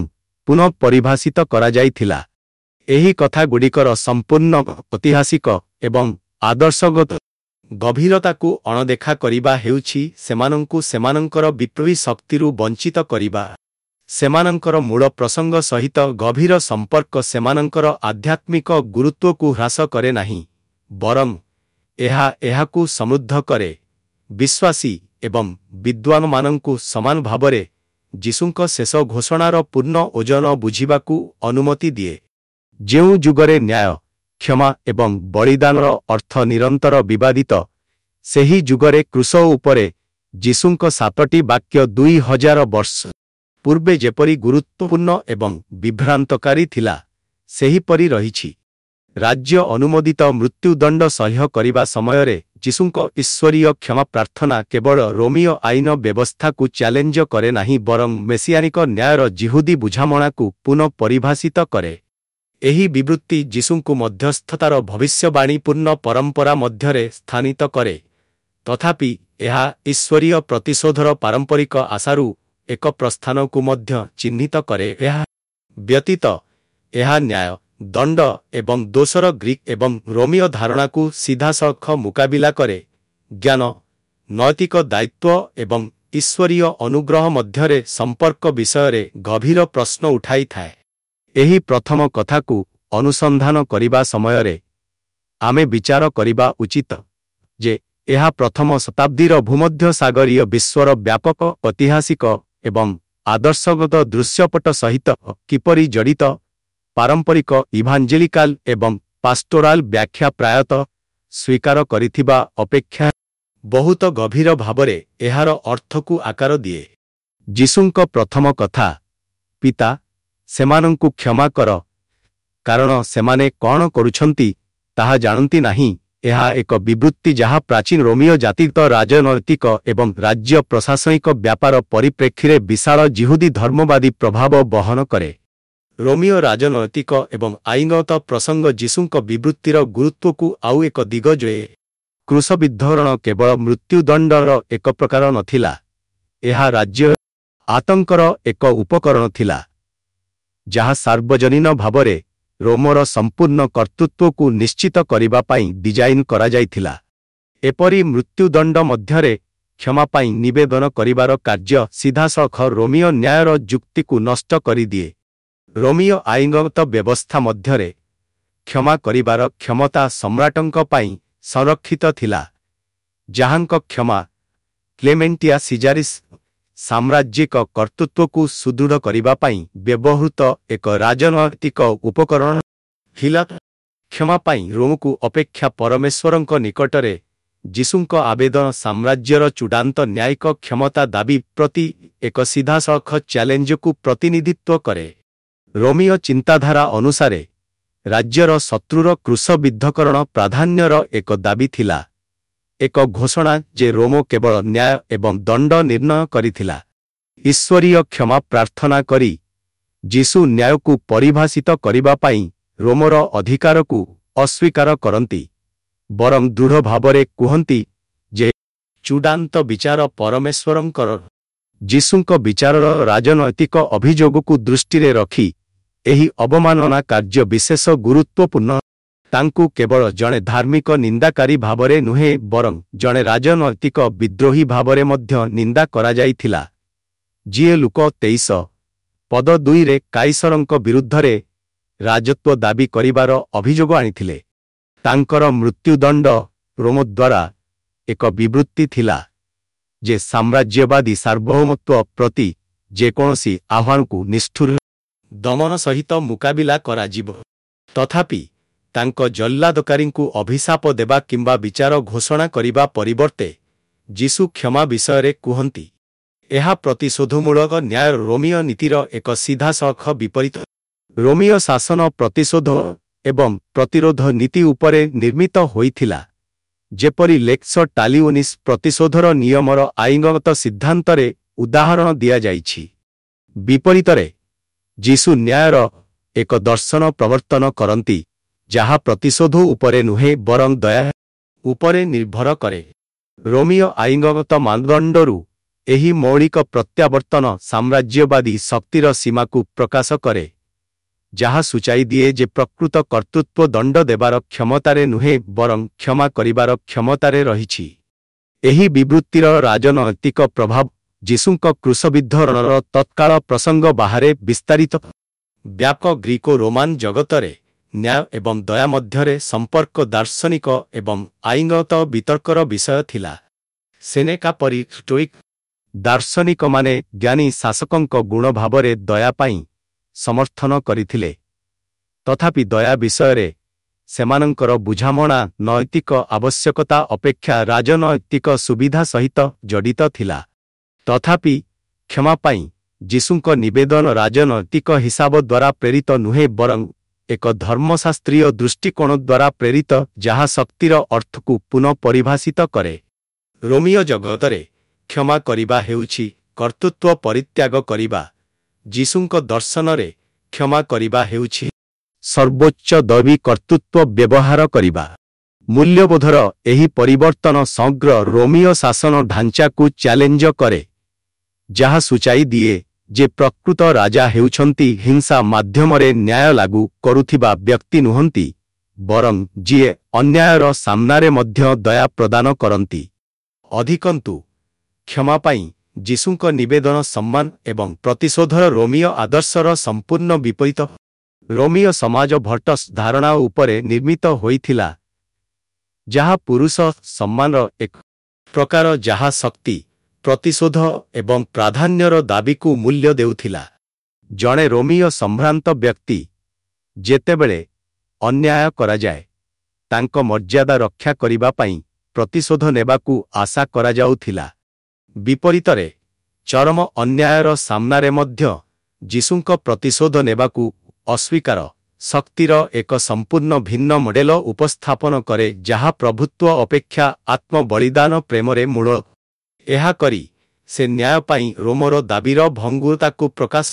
ପୁନଃ ପରିଭାଷିତ କରାଯାଇଥିଲା। ଏହି କଥାଗୁଡ଼ିକର ସମ୍ପୂର୍ଣ୍ଣ ଐତିହାସିକ ଏବଂ ଆଦର୍ଶଗତ ଗଭୀରତାକୁ ଅଣଦେଖା କରିବା ହେଉଛି ସେମାନଙ୍କୁ ସେମାନଙ୍କର ବିପ୍ଳବୀ ଶକ୍ତିରୁ ବଞ୍ଚିତ କରିବା। ସେମାନଙ୍କର ମୂଳ ପ୍ରସଙ୍ଗ ସହିତ ଗଭୀର ସମ୍ପର୍କ ସେମାନଙ୍କର ଆଧ୍ୟାତ୍ମିକ ଗୁରୁତ୍ୱକୁ ହ୍ରାସ କରେ ନାହିଁ, ବରଂ ଏହାକୁ ସମୃଦ୍ଧ କରେ। ବିଶ୍ୱାସୀ ଏବଂ ବିଦ୍ୱାନମାନଙ୍କୁ ସମାନ ଭାବରେ ଯୀଶୁଙ୍କ ଶେଷ ଘୋଷଣାର ପୂର୍ଣ୍ଣ ଓଜନ ବୁଝିବାକୁ ଅନୁମତି ଦିଏ। ଯେଉଁ ଯୁଗରେ ନ୍ୟାୟ, କ୍ଷମା ଏବଂ ବଳିଦାନର ଅର୍ଥ ନିରନ୍ତର ବିବାଦିତ, ସେହି ଯୁଗରେ କ୍ରୁଶ ଉପରେ ଯୀଶୁଙ୍କ 7ଟି ବାକ୍ୟ 2000 ବର୍ଷ ପୂର୍ବେ ଯେପରି ଗୁରୁତ୍ୱପୂର୍ଣ୍ଣ ଏବଂ ବିଭ୍ରାନ୍ତକାରୀ ଥିଲା, ସେହିପରି ରହିଛି। ରାଜ୍ୟ ଅନୁମୋଦିତ ମୃତ୍ୟୁଦଣ୍ଡ ସହ୍ୟ କରିବା ସମୟରେ ଯୀଶୁଙ୍କ ଈଶ୍ୱରୀୟ କ୍ଷମା ପ୍ରାର୍ଥନା କେବଳ ରୋମୀୟ ଆଇନ ବ୍ୟବସ୍ଥାକୁ ଚ୍ୟାଲେଞ୍ଜ କରେ ନାହିଁ ବରଂ ମେସିଆନିକ ନ୍ୟାୟର ଜିହୁଦୀ ବୁଝାମଣାକୁ ପୁନଃ ପରିଭାଷିତ କରେ। ଏହି ବିବୃତ୍ତି ଯୀଶୁଙ୍କୁ ମଧ୍ୟସ୍ଥତାର ଭବିଷ୍ୟବାଣୀପୂର୍ଣ୍ଣ ପରମ୍ପରା ମଧ୍ୟରେ ସ୍ଥାନିତ କରେ, ତଥାପି ଏହା ଈଶ୍ୱରୀୟ ପ୍ରତିଶୋଧର ପାରମ୍ପରିକ ଆଶାରୁ ଏକ ପ୍ରସ୍ଥାନକୁ ମଧ୍ୟ ଚିହ୍ନିତ କରେ। ଏହା ବ୍ୟତୀତ ଏହା ନ୍ୟାୟ, ଦଣ୍ଡ ଏବଂ ଦୋଷର ଗ୍ରୀକ୍ ଏବଂ ରୋମୀୟ ଧାରଣାକୁ ସିଧାସଳଖ ମୁକାବିଲା କରେ, ଜ୍ଞାନ, ନୈତିକ ଦାୟିତ୍ୱ ଏବଂ ଈଶ୍ୱରୀୟ ଅନୁଗ୍ରହ ମଧ୍ୟରେ ସମ୍ପର୍କ ବିଷୟରେ ଗଭୀର ପ୍ରଶ୍ନ ଉଠାଇଥାଏ। ଏହି ପ୍ରଥମ କଥାକୁ ଅନୁସନ୍ଧାନ କରିବା ସମୟରେ ଆମେ ବିଚାର କରିବା ଉଚିତ ଯେ ଏହା ପ୍ରଥମ ଶତାବ୍ଦୀର ଭୂମଧ୍ୟସାଗରୀୟ ବିଶ୍ୱର ବ୍ୟାପକ ଐତିହାସିକ ଏବଂ ଆଦର୍ଶଗତ ଦୃଶ୍ୟପଟ ସହିତ କିପରି ଜଡ଼ିତ। ପାରମ୍ପରିକ ଇଭାଞ୍ଜେଲିକାଲ ଏବଂ ପାଷ୍ଟୋରାଲ ବ୍ୟାଖ୍ୟା ପ୍ରାୟତଃ ସ୍ୱୀକାର କରିଥିବା ଅପେକ୍ଷା ବହୁତ ଗଭୀର ଭାବରେ ଏହାର ଅର୍ଥକୁ ଆକାର ଦିଏ। ଯୀଶୁଙ୍କ ପ୍ରଥମ କଥା, ପିତା, ସେମାନଙ୍କୁ କ୍ଷମା କର, କାରଣ ସେମାନେ କ'ଣ କରୁଛନ୍ତି ତାହା ଜାଣନ୍ତି ନାହିଁ। ଏହା ଏକ ବିବୃତ୍ତି ଯାହା ପ୍ରାଚୀନ ରୋମୀୟ ଜାତିଗତ ରାଜନୈତିକ ଏବଂ ରାଜ୍ୟ ପ୍ରଶାସନିକ ବ୍ୟାପାର ପରିପ୍ରେକ୍ଷୀରେ ବିଶାଳ ଯିହୁଦୀ ଧର୍ମବାଦୀ ପ୍ରଭାବ ବହନ କରେ। ରୋମୀୟ ରାଜନୈତିକ ଏବଂ ଆଇନଗତ ପ୍ରସଙ୍ଗ ଯୀଶୁଙ୍କ ବିବୃତ୍ତିର ଗୁରୁତ୍ୱକୁ ଆଉ ଏକ ଦିଗ ଯୋଏ। କ୍ରୁଶବିଦ୍ଧକରଣ କେବଳ ମୃତ୍ୟୁଦଣ୍ଡର ଏକ ପ୍ରକାର ନଥିଲା, ଏହା ରାଜ୍ୟ ଆତଙ୍କର ଏକ ଉପକରଣ ଥିଲା, ଯାହା ସାର୍ବଜନୀନ ଭାବରେ ରୋମର ସମ୍ପୂର୍ଣ୍ଣ କର୍ତ୍ତୃତ୍ୱକୁ ନିଶ୍ଚିତ କରିବା ପାଇଁ ଡିଜାଇନ୍ କରାଯାଇଥିଲା। ଏପରି ମୃତ୍ୟୁଦଣ୍ଡ ମଧ୍ୟରେ କ୍ଷମା ପାଇଁ ନିବେଦନ କରିବାର କାର୍ଯ୍ୟ ସିଧାସଳଖ ରୋମୀୟ ନ୍ୟାୟର ଯୁକ୍ତିକୁ ନଷ୍ଟ କରିଦିଏ। ରୋମୀୟ ଆଇନଗତ ବ୍ୟବସ୍ଥା ମଧ୍ୟରେ କ୍ଷମା କରିବାର କ୍ଷମତା ସମ୍ରାଟଙ୍କ ପାଇଁ ସଂରକ୍ଷିତ ଥିଲା, ଯାହାଙ୍କ କ୍ଷମା କ୍ଲେମେଣ୍ଟିଆ ସିଜାରିସ୍ ସାମ୍ରାଜ୍ୟିକ କର୍ତ୍ତୃତ୍ୱକୁ ସୁଦୃଢ଼ କରିବା ପାଇଁ ବ୍ୟବହୃତ ଏକ ରାଜନୈତିକ ଉପକରଣ ଥିଲା। କ୍ଷମା ପାଇଁ ରୋମକୁ ଅପେକ୍ଷା ପରମେଶ୍ୱରଙ୍କ ନିକଟରେ ଯୀଶୁଙ୍କ ଆବେଦନ ସାମ୍ରାଜ୍ୟର ଚୂଡ଼ାନ୍ତ ନ୍ୟାୟିକ କ୍ଷମତା ଦାବି ପ୍ରତି ଏକ ସିଧାସଳଖ ଚ୍ୟାଲେଞ୍ଜକୁ ପ୍ରତିନିଧିତ୍ୱ କରେ। ରୋମୀୟ ଚିନ୍ତାଧାରା ଅନୁସାରେ ରାଜ୍ୟର ଶତ୍ରୁର କ୍ରୁଶବିଦ୍ଧକରଣ ପ୍ରାଧାନ୍ୟର ଏକ ଦାବି ଥିଲା, ଏକ ଘୋଷଣା ଯେ ରୋମ କେବଳ ନ୍ୟାୟ ଏବଂ ଦଣ୍ଡ ନିର୍ଣ୍ଣୟ କରିଥିଲା। ଈଶ୍ୱରୀୟ କ୍ଷମା ପ୍ରାର୍ଥନା କରି ଯୀଶୁ ନ୍ୟାୟକୁ ପରିଭାଷିତ କରିବା ପାଇଁ ରୋମର ଅଧିକାରକୁ ଅସ୍ୱୀକାର କରନ୍ତି, ବରଂ ଦୃଢ଼ ଭାବରେ କୁହନ୍ତି ଯେ ଚୂଡ଼ାନ୍ତ ବିଚାର ପରମେଶ୍ୱରଙ୍କର। ଯୀଶୁଙ୍କ ବିଚାରର ରାଜନୈତିକ ଅଭିଯୋଗକୁ ଦୃଷ୍ଟିରେ ରଖି ଏହି ଅବମାନନା କାର୍ଯ୍ୟ ବିଶେଷ ଗୁରୁତ୍ୱପୂର୍ଣ୍ଣ। ତାଙ୍କୁ କେବଳ ଜଣେ ଧାର୍ମିକ ନିନ୍ଦାକାରୀ ଭାବରେ ନୁହେଁ ବରଂ ଜଣେ ରାଜନୈତିକ ବିଦ୍ରୋହୀ ଭାବରେ ମଧ୍ୟ ନିନ୍ଦା କରାଯାଇଥିଲା, ଯିଏ ଲୁକ 23:2ରେ କାଇସରଙ୍କ ବିରୁଦ୍ଧରେ ରାଜତ୍ୱ ଦାବି କରିବାର ଅଭିଯୋଗ ଆଣିଥିଲେ। ତାଙ୍କର ମୃତ୍ୟୁଦଣ୍ଡ ରୋମ ଦ୍ୱାରା ଏକ ବିବୃତ୍ତି ଥିଲା ଯେ ସାମ୍ରାଜ୍ୟବାଦୀ ସାର୍ବଭୌମତ୍ୱ ପ୍ରତି ଯେକୌଣସି ଆହ୍ୱାନକୁ ନିଷ୍ଠୁର ଦମନ ସହିତ ମୁକାବିଲା କରାଯିବ। ତଥାପି ତାଙ୍କ ଜଲ୍ଲାଦକାରୀଙ୍କୁ ଅଭିଶାପ ଦେବା କିମ୍ବା ବିଚାର ଘୋଷଣା କରିବା ପରିବର୍ତ୍ତେ ଯୀଶୁ କ୍ଷମା ବିଷୟରେ କୁହନ୍ତି। ଏହା ପ୍ରତିଶୋଧମୂଳକ ନ୍ୟାୟ ରୋମୀୟ ନୀତିର ଏକ ସିଧାସଳଖ ବିପରୀତ। ରୋମୀୟ ଶାସନ ପ୍ରତିଶୋଧ ଏବଂ ପ୍ରତିରୋଧ ନୀତି ଉପରେ ନିର୍ମିତ ହୋଇଥିଲା, ଯେପରି ଲେକ୍ସ ଟାଲିଓନିସ୍ ପ୍ରତିଶୋଧର ନିୟମର ଆଇନଗତ ସିଦ୍ଧାନ୍ତରେ ଉଦାହରଣ ଦିଆଯାଇଛି। ବିପରୀତରେ ଯୀଶୁ ନ୍ୟାୟର ଏକ ଦର୍ଶନ ପ୍ରବର୍ତ୍ତନ କରନ୍ତି, ଯାହା ପ୍ରତିଶୋଧ ଉପରେ ନୁହେଁ ବରଂ ଦୟା ଉପରେ ନିର୍ଭର କରେ। ରୋମୀୟ ଆଇନଗତ ମାନଦଣ୍ଡରୁ ଏହି ମୌଳିକ ପ୍ରତ୍ୟାବର୍ତ୍ତନ ସାମ୍ରାଜ୍ୟବାଦୀ ଶକ୍ତିର ସୀମାକୁ ପ୍ରକାଶ କରେ, ଯାହା ସୂଚାଇ ଦିଏ ଯେ ପ୍ରକୃତ କର୍ତ୍ତୃତ୍ୱ ଦଣ୍ଡ ଦେବାର କ୍ଷମତାରେ ନୁହେଁ ବରଂ କ୍ଷମା କରିବାର କ୍ଷମତାରେ ରହିଛି। ଏହି ବିବୃତ୍ତିର ରାଜନୈତିକ ପ୍ରଭାବ ଯୀଶୁଙ୍କ କ୍ରୁଶବିଦ୍ଧକରଣର ତତ୍କାଳ ପ୍ରସଙ୍ଗ ବାହାରେ ବିସ୍ତାରିତ। ବ୍ୟାପକ ଗ୍ରୀକୋ ରୋମାନ ଜଗତରେ ନ୍ୟାୟ ଏବଂ ଦୟା ମଧ୍ୟରେ ସମ୍ପର୍କ ଦାର୍ଶନିକ ଏବଂ ଆଇନଗତ ବିତର୍କର ବିଷୟ ଥିଲା। ସେନେକା ପରି ଷ୍ଟୋଇକ୍ ଦାର୍ଶନିକମାନେ ଜ୍ଞାନୀ ଶାସକଙ୍କ ଗୁଣ ଭାବରେ ଦୟା ପାଇଁ ସମର୍ଥନ କରିଥିଲେ, ତଥାପି ଦୟା ବିଷୟରେ ସେମାନଙ୍କର ବୁଝାମଣା ନୈତିକ ଆବଶ୍ୟକତା ଅପେକ୍ଷା ରାଜନୈତିକ ସୁବିଧା ସହିତ ଜଡ଼ିତ ଥିଲା। ତଥାପି କ୍ଷମା ପାଇଁ ଯୀଶୁଙ୍କ ନିବେଦନ ରାଜନୈତିକ ହିସାବ ଦ୍ୱାରା ପ୍ରେରିତ ନୁହେଁ ବରଂ ଏକ ଧର୍ମଶାସ୍ତ୍ରୀୟ ଦୃଷ୍ଟିକୋଣ ଦ୍ୱାରା ପ୍ରେରିତ, ଯାହା ଶକ୍ତିର ଅର୍ଥକୁ ପୁନଃ ପରିଭାଷିତ କରେ। ରୋମୀୟ ଜଗତରେ କ୍ଷମା କରିବା ହେଉଛି କର୍ତ୍ତୃତ୍ୱ ପରିତ୍ୟାଗ କରିବା। ଯୀଶୁଙ୍କ ଦର୍ଶନରେ କ୍ଷମା କରିବା ହେଉଛି ସର୍ବୋଚ୍ଚ ଦୈବୀ କର୍ତ୍ତୃତ୍ୱ ବ୍ୟବହାର କରିବା। ମୂଲ୍ୟବୋଧର ଏହି ପରିବର୍ତ୍ତନ ସମଗ୍ର ରୋମୀୟ ଶାସନ ଢାଞ୍ଚାକୁ ଚ୍ୟାଲେଞ୍ଜ କରେ, ଯାହା ସୂଚାଇ ଦିଏ ଯେ ପ୍ରକୃତ ରାଜା ହେଉଛନ୍ତି ହିଂସା ମାଧ୍ୟମରେ ନ୍ୟାୟ ଲାଗୁ କରୁଥିବା ବ୍ୟକ୍ତି ନୁହନ୍ତି, ବରଂ ଯିଏ ଅନ୍ୟାୟର ସାମ୍ନାରେ ମଧ୍ୟ ଦୟା ପ୍ରଦାନ କରନ୍ତି। ଅଧିକନ୍ତୁ, କ୍ଷମା ପାଇଁ ଯୀଶୁଙ୍କ ନିବେଦନ ସମ୍ମାନ ଏବଂ ପ୍ରତିଶୋଧର ରୋମୀୟ ଆଦର୍ଶର ସମ୍ପୂର୍ଣ୍ଣ ବିପରୀତ। ରୋମୀୟ ସମାଜ ଭର୍ଟସ୍ ଧାରଣା ଉପରେ ନିର୍ମିତ ହୋଇଥିଲା, ଯାହା ପୁରୁଷ ସମ୍ମାନର ଏକ ପ୍ରକାର ଯାହା ଶକ୍ତି, ପ୍ରତିଶୋଧ ଏବଂ ପ୍ରାଧାନ୍ୟର ଦାବିକୁ ମୂଲ୍ୟ ଦେଉଥିଲା। ଜଣେ ରୋମୀୟ ସମ୍ଭ୍ରାନ୍ତ ବ୍ୟକ୍ତି ଯେତେବେଳେ ଅନ୍ୟାୟ କରାଯାଏ, ତାଙ୍କ ମର୍ଯ୍ୟାଦା ରକ୍ଷା କରିବା ପାଇଁ ପ୍ରତିଶୋଧ ନେବାକୁ ଆଶା କରାଯାଉଥିଲା। ବିପରୀତରେ, ଚରମ ଅନ୍ୟାୟର ସାମ୍ନାରେ ମଧ୍ୟ ଯୀଶୁଙ୍କ ପ୍ରତିଶୋଧ ନେବାକୁ ଅସ୍ୱୀକାର ଶକ୍ତିର ଏକ ସମ୍ପୂର୍ଣ୍ଣ ଭିନ୍ନ ମଡେଲ ଉପସ୍ଥାପନ କରେ ଯାହା ପ୍ରଭୁତ୍ୱ ଅପେକ୍ଷା ଆତ୍ମବଳିଦାନ ପ୍ରେମରେ ମୂଳ। ଏହା କରି ସେ ନ୍ୟାୟ ପାଇଁ ରୋମର ଦାବିର ଭଙ୍ଗୁରତାକୁ ପ୍ରକାଶ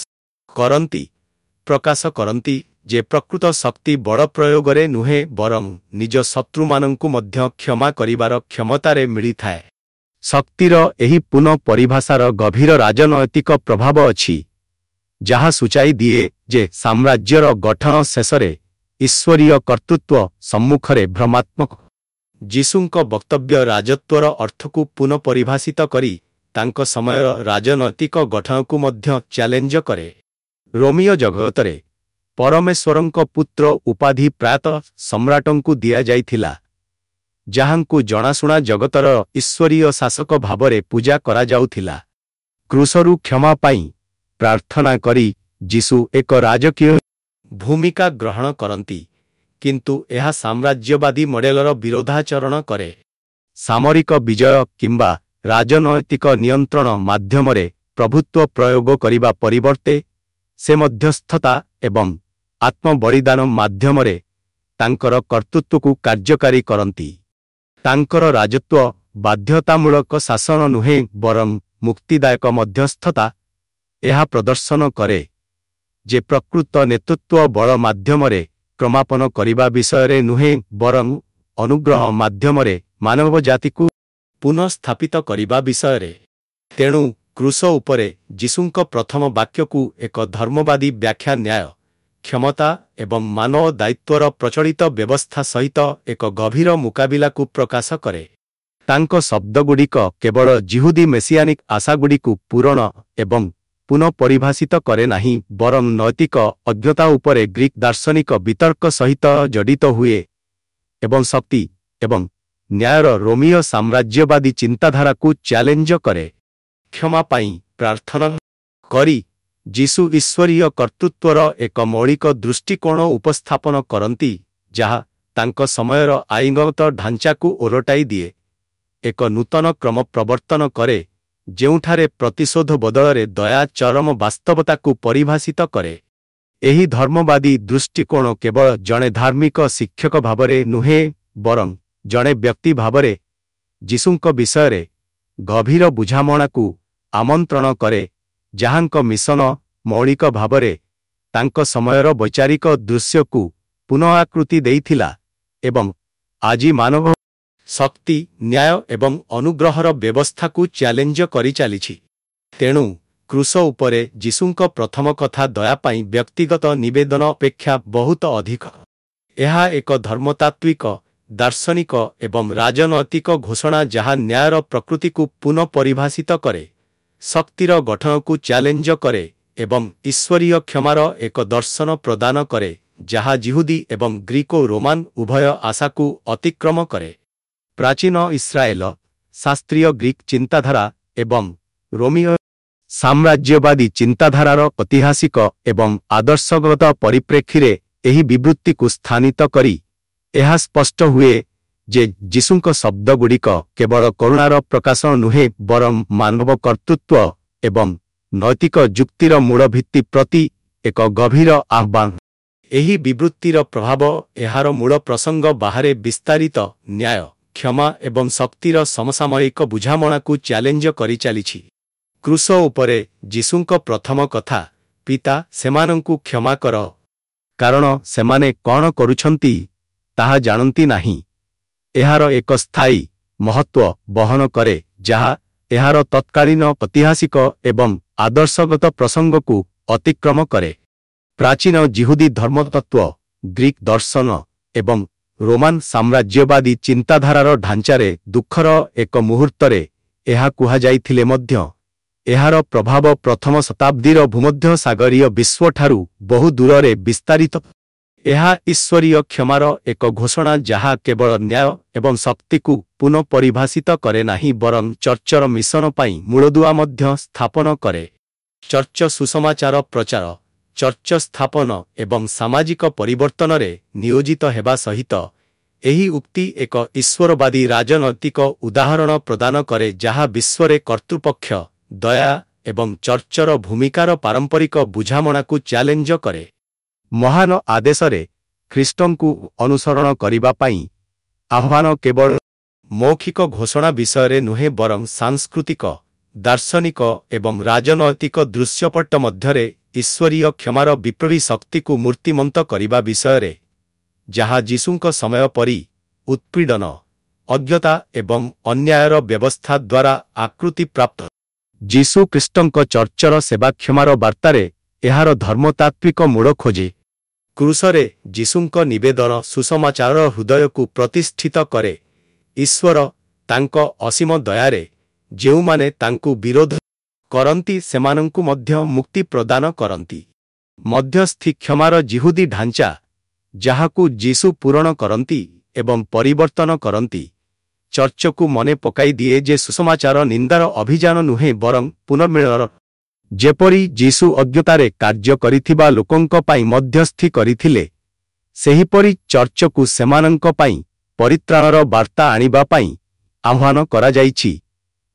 କରନ୍ତି ଯେ ପ୍ରକୃତ ଶକ୍ତି ବଳ ପ୍ରୟୋଗରେ ନୁହେଁ ବରଂ ନିଜ ଶତ୍ରୁମାନଙ୍କୁ ମଧ୍ୟ କ୍ଷମା କରିବାର କ୍ଷମତାରେ ମିଳିଥାଏ। ଶକ୍ତିର ଏହି ପୁନଃ ପରିଭାଷାର ଗଭୀର ରାଜନୈତିକ ପ୍ରଭାବ ଅଛି, ଯାହା ସୂଚାଇ ଦିଏ ଯେ ସାମ୍ରାଜ୍ୟର ଗଠନ ଶେଷରେ ଈଶ୍ୱରୀୟ କର୍ତ୍ତୃତ୍ୱ ସମ୍ମୁଖରେ ଭ୍ରମାତ୍ମକ। ଯୀଶୁଙ୍କ ବକ୍ତବ୍ୟ ରାଜତ୍ୱର ଅର୍ଥକୁ ପୁନଃ ପରିଭାଷିତ କରି ତାଙ୍କ ସମୟର ରାଜନୈତିକ ଗଠନକୁ ମଧ୍ୟ ଚ୍ୟାଲେଞ୍ଜ କରେ। ରୋମୀୟ ଜଗତରେ ପରମେଶ୍ୱରଙ୍କ ପୁତ୍ର ଉପାଧି ପ୍ରାୟତଃ ସମ୍ରାଟଙ୍କୁ ଦିଆଯାଇଥିଲା, ଯାହାଙ୍କୁ ଜଣାଶୁଣା ଜଗତର ଈଶ୍ୱରୀୟ ଶାସକ ଭାବରେ ପୂଜା କରାଯାଉଥିଲା। କ୍ରୁସରୁ କ୍ଷମା ପାଇଁ ପ୍ରାର୍ଥନା କରି ଯୀଶୁ ଏକ ରାଜକୀୟ ଭୂମିକା ଗ୍ରହଣ କରନ୍ତି, କିନ୍ତୁ ଏହା ସାମ୍ରାଜ୍ୟବାଦୀ ମଡେଲର ବିରୋଧାଚରଣ କରେ। ସାମରିକ ବିଜୟ କିମ୍ବା ରାଜନୈତିକ ନିୟନ୍ତ୍ରଣ ମାଧ୍ୟମରେ ପ୍ରଭୁତ୍ୱ ପ୍ରୟୋଗ କରିବା ପରିବର୍ତ୍ତେ ସେ ମଧ୍ୟସ୍ଥତା ଏବଂ ଆତ୍ମବଳିଦାନ ମାଧ୍ୟମରେ ତାଙ୍କର କର୍ତ୍ତୃତ୍ୱକୁ କାର୍ଯ୍ୟକାରୀ କରନ୍ତି। ତାଙ୍କର ରାଜତ୍ୱ ବାଧ୍ୟତାମୂଳକ ଶାସନ ନୁହେଁ ବରଂ ମୁକ୍ତିଦାୟକ ମଧ୍ୟସ୍ଥତା। ଏହା ପ୍ରଦର୍ଶନ କରେ ଯେ ପ୍ରକୃତ ନେତୃତ୍ୱ ବଳ ମାଧ୍ୟମରେ କ୍ଷମାପନ କରିବା ବିଷୟରେ ନୁହେଁ ବରଂ ଅନୁଗ୍ରହ ମାଧ୍ୟମରେ ମାନବ ଜାତିକୁ ପୁନଃସ୍ଥାପିତ କରିବା ବିଷୟରେ। ତେଣୁ କ୍ରୁସ ଉପରେ ଯୀଶୁଙ୍କ ପ୍ରଥମ ବାକ୍ୟକୁ ଏକ ଧର୍ମବାଦୀ ବ୍ୟାଖ୍ୟା ନ୍ୟାୟ, କ୍ଷମତା ଏବଂ ମାନବ ଦାୟିତ୍ୱର ପ୍ରଚଳିତ ବ୍ୟବସ୍ଥା ସହିତ ଏକ ଗଭୀର ମୁକାବିଲାକୁ ପ୍ରକାଶ କରେ। ତାଙ୍କ ଶବ୍ଦଗୁଡ଼ିକ କେବଳ ଜିହୁଦୀ ମେସିଆନିକ୍ ଆଶାଗୁଡ଼ିକୁ ପୂରଣ ଏବଂ ପୁନଃ ପରିଭାଷିତ କରେ ନାହିଁ ବରଂ ନୈତିକ ଅଜ୍ଞତା ଉପରେ ଗ୍ରୀକ୍ ଦାର୍ଶନିକ ବିତର୍କ ସହିତ ଜଡ଼ିତ ହୁଏ ଏବଂ ଶକ୍ତି ଏବଂ ନ୍ୟାୟର ରୋମୀୟ ସାମ୍ରାଜ୍ୟବାଦୀ ଚିନ୍ତାଧାରାକୁ ଚ୍ୟାଲେଞ୍ଜ କରେ। କ୍ଷମା ପାଇଁ ପ୍ରାର୍ଥନା କରି ଯୀଶୁ ଈଶ୍ୱରୀୟ କର୍ତ୍ତୃତ୍ୱର ଏକ ମୌଳିକ ଦୃଷ୍ଟିକୋଣ ଉପସ୍ଥାପନ କରନ୍ତି, ଯାହା ତାଙ୍କ ସମୟର ଆଇନଗତ ଢାଞ୍ଚାକୁ ଓଲଟାଇ ଦିଏ। ଏକ ନୂତନ କ୍ରମ ପ୍ରବର୍ତ୍ତନ କରେ ଯେଉଁଠାରେ ପ୍ରତିଶୋଧ ବଦଳରେ ଦୟା ଚରମ ବାସ୍ତବତାକୁ ପରିଭାଷିତ କରେ। ଏହି ଧର୍ମବାଦୀ ଦୃଷ୍ଟିକୋଣ କେବଳ ଜଣେ ଧାର୍ମିକ ଶିକ୍ଷକ ଭାବରେ ନୁହେଁ ବରଂ ଜଣେ ବ୍ୟକ୍ତି ଭାବରେ ଯୀଶୁଙ୍କ ବିଷୟରେ ଗଭୀର ବୁଝାମଣାକୁ ଆମନ୍ତ୍ରଣ କରେ, ଯାହାଙ୍କ ମିଶନ ମୌଳିକ ଭାବରେ ତାଙ୍କ ସମୟର ବୈଚାରିକ ଦୃଶ୍ୟକୁ ପୁନଃଆକୃତି ଦେଇଥିଲା ଏବଂ ଆଜି ମାନବ ଶକ୍ତି, ନ୍ୟାୟ ଏବଂ ଅନୁଗ୍ରହର ବ୍ୟବସ୍ଥାକୁ ଚ୍ୟାଲେଞ୍ଜ କରିଚାଲିଛି। ତେଣୁ କ୍ରୁସ ଉପରେ ଯୀଶୁଙ୍କ ପ୍ରଥମ କଥା ଦୟା ପାଇଁ ବ୍ୟକ୍ତିଗତ ନିବେଦନ ଅପେକ୍ଷା ବହୁତ ଅଧିକ। ଏହା ଏକ ଧର୍ମତାତ୍ତ୍ୱିକ, ଦାର୍ଶନିକ ଏବଂ ରାଜନୈତିକ ଘୋଷଣା ଯାହା ନ୍ୟାୟର ପ୍ରକୃତିକୁ ପୁନଃ ପରିଭାଷିତ କରେ, ଶକ୍ତିର ଗଠନକୁ ଚ୍ୟାଲେଞ୍ଜ କରେ ଏବଂ ଈଶ୍ୱରୀୟ କ୍ଷମାର ଏକ ଦର୍ଶନ ପ୍ରଦାନ କରେ ଯାହା ଜିହୁଦୀ ଏବଂ ଗ୍ରୀକୋ ରୋମାନ ଉଭୟ ଆଶାକୁ ଅତିକ୍ରମ କରେ। ପ୍ରାଚୀନ ଇସ୍ରାଏଲ, ଶାସ୍ତ୍ରୀୟ ଗ୍ରୀକ୍ ଚିନ୍ତାଧାରା ଏବଂ ରୋମୀୟ ସାମ୍ରାଜ୍ୟବାଦୀ ଚିନ୍ତାଧାରାର ଐତିହାସିକ ଏବଂ ଆଦର୍ଶଗତ ପରିପ୍ରେକ୍ଷୀରେ ଏହି ବିବୃତ୍ତିକୁ ସ୍ଥାନିତ କରି ଏହା ସ୍ପଷ୍ଟ ହୁଏ ଯେ ଯୀଶୁଙ୍କ ଶବ୍ଦଗୁଡ଼ିକ କେବଳ କରୁଣାର ପ୍ରକାଶ ନୁହେଁ ବରଂ ମାନବ କର୍ତ୍ତୃତ୍ୱ ଏବଂ ନୈତିକ ଯୁକ୍ତିର ମୂଳ ଭିତ୍ତି ପ୍ରତି ଏକ ଗଭୀର ଆହ୍ୱାନ। ଏହି ବିବୃତ୍ତିର ପ୍ରଭାବ ଏହାର ମୂଳ ପ୍ରସଙ୍ଗ ବାହାରେ ବିସ୍ତାରିତ ନ୍ୟାୟ, କ୍ଷମା ଏବଂ ଶକ୍ତିର ସମସାମୟିକ ବୁଝାମଣାକୁ ଚ୍ୟାଲେଞ୍ଜ କରିଚାଲିଛି। କ୍ରୁସ ଉପରେ ଯୀଶୁଙ୍କ ପ୍ରଥମ କଥା, ପିତା, ସେମାନଙ୍କୁ କ୍ଷମା କର, କାରଣ ସେମାନେ କ'ଣ କରୁଛନ୍ତି ତାହା ଜାଣନ୍ତି ନାହିଁ। ଏହାର ଏକ ସ୍ଥାୟୀ ମହତ୍ତ୍ୱ ବହନ କରେ ଯାହା ଏହାର ତତ୍କାଳୀନ ଐତିହାସିକ ଏବଂ ଆଦର୍ଶଗତ ପ୍ରସଙ୍ଗକୁ ଅତିକ୍ରମ କରେ। ପ୍ରାଚୀନ ଜିହୁଦୀ ଧର୍ମତତ୍ତ୍ୱ, ଗ୍ରୀକ୍ ଦର୍ଶନ ଏବଂ ରୋମାନ ସାମ୍ରାଜ୍ୟବାଦୀ ଚିନ୍ତାଧାରାର ଢାଞ୍ଚାରେ ଦୁଃଖର ଏକ ମୁହୂର୍ତ୍ତରେ ଏହା କୁହାଯାଇଥିଲେ ମଧ୍ୟ ଏହାର ପ୍ରଭାବ ପ୍ରଥମ ଶତାବ୍ଦୀର ଭୂମଧ୍ୟସାଗରୀୟ ବିଶ୍ୱଠାରୁ ବହୁ ଦୂରରେ ବିସ୍ତାରିତ। ଏହା ଈଶ୍ୱରୀୟ କ୍ଷମାର ଏକ ଘୋଷଣା ଯାହା କେବଳ ନ୍ୟାୟ ଏବଂ ଶକ୍ତିକୁ ପୁନଃପରିଭାଷିତ କରେ ନାହିଁ ବରଂ ଚର୍ଚ୍ଚର ମିଶନ ପାଇଁ ମୂଳଦୁଆ ମଧ୍ୟ ସ୍ଥାପନ କରେ। ଚର୍ଚ୍ଚ ସୁସମାଚାର ପ୍ରଚାର, ଚର୍ଚ୍ଚ ସ୍ଥାପନ ଏବଂ ସାମାଜିକ ପରିବର୍ତ୍ତନରେ ନିୟୋଜିତ ହେବା ସହିତ ଏହି ଉକ୍ତି ଏକ ଈଶ୍ୱରବାଦୀ ରାଜନୈତିକ ଉଦାହରଣ ପ୍ରଦାନ କରେ ଯାହା ବିଶ୍ୱରେ କର୍ତ୍ତୃପକ୍ଷ, ଦୟା ଏବଂ ଚର୍ଚ୍ଚର ଭୂମିକାର ପାରମ୍ପରିକ ବୁଝାମଣାକୁ ଚ୍ୟାଲେଞ୍ଜ କରେ। ମହାନ ଆଦେଶରେ ଖ୍ରୀଷ୍ଟଙ୍କୁ ଅନୁସରଣ କରିବା ପାଇଁ ଆହ୍ୱାନ କେବଳ ମୌଖିକ ଘୋଷଣା ବିଷୟରେ ନୁହେଁ ବରଂ ସାଂସ୍କୃତିକ, ଦାର୍ଶନିକ ଏବଂ ରାଜନୈତିକ ଦୃଶ୍ୟପଟ୍ଟ ମଧ୍ୟରେ ଈଶ୍ୱରୀୟ କ୍ଷମାର ବିପ୍ଳବୀ ଶକ୍ତିକୁ ମୂର୍ତ୍ତିମନ୍ତ କରିବା ବିଷୟରେ, ଯାହା ଯୀଶୁଙ୍କ ସମୟ ପରି ଉତ୍ପୀଡ଼ନ, ଅଜ୍ଞତା ଏବଂ ଅନ୍ୟାୟର ବ୍ୟବସ୍ଥା ଦ୍ୱାରା ଆକୃତି ପ୍ରାପ୍ତ। ଯୀଶୁ ଖ୍ରୀଷ୍ଟଙ୍କ ଚର୍ଚ୍ଚର ସେବାକ୍ଷମାର ବାର୍ତ୍ତାରେ ଏହାର ଧର୍ମତାତ୍ତ୍ୱିକ ମୂଳ ଖୋଜେ। କ୍ରୁସରେ ଯୀଶୁଙ୍କ ନିବେଦନ ସୁସମାଚାରର ହୃଦୟକୁ ପ୍ରତିଷ୍ଠିତ କରେ। ଈଶ୍ୱର ତାଙ୍କ ଅସୀମ ଦୟାରେ ଯେଉଁମାନେ ତାଙ୍କୁ ବିରୋଧ କରନ୍ତି ସେମାନଙ୍କୁ ମଧ୍ୟ ମୁକ୍ତି ପ୍ରଦାନ କରନ୍ତି। ମଧ୍ୟସ୍ଥି କ୍ଷମାର ଜିହୁଦୀ ଢାଞ୍ଚା, ଯାହାକୁ ଯୀଶୁ ପୂରଣ କରନ୍ତି ଏବଂ ପରିବର୍ତ୍ତନ କରନ୍ତି, ଚର୍ଚ୍ଚକୁ ମନେ ପକାଇ ଦିଏ ଯେ ସୁସମାଚାର ନିନ୍ଦାର ଅଭିଯାନ ନୁହେଁ ବରଂ ପୁନର୍ମିଳନର। ଯେପରି ଯୀଶୁ ଅଜ୍ଞତାରେ କାର୍ଯ୍ୟ କରିଥିବା ଲୋକଙ୍କ ପାଇଁ ମଧ୍ୟସ୍ଥି କରିଥିଲେ, ସେହିପରି ଚର୍ଚ୍ଚକୁ ସେମାନଙ୍କ ପାଇଁ ପରିତ୍ରାଣର ବାର୍ତ୍ତା ଆଣିବା ପାଇଁ ଆହ୍ୱାନ କରାଯାଇଛି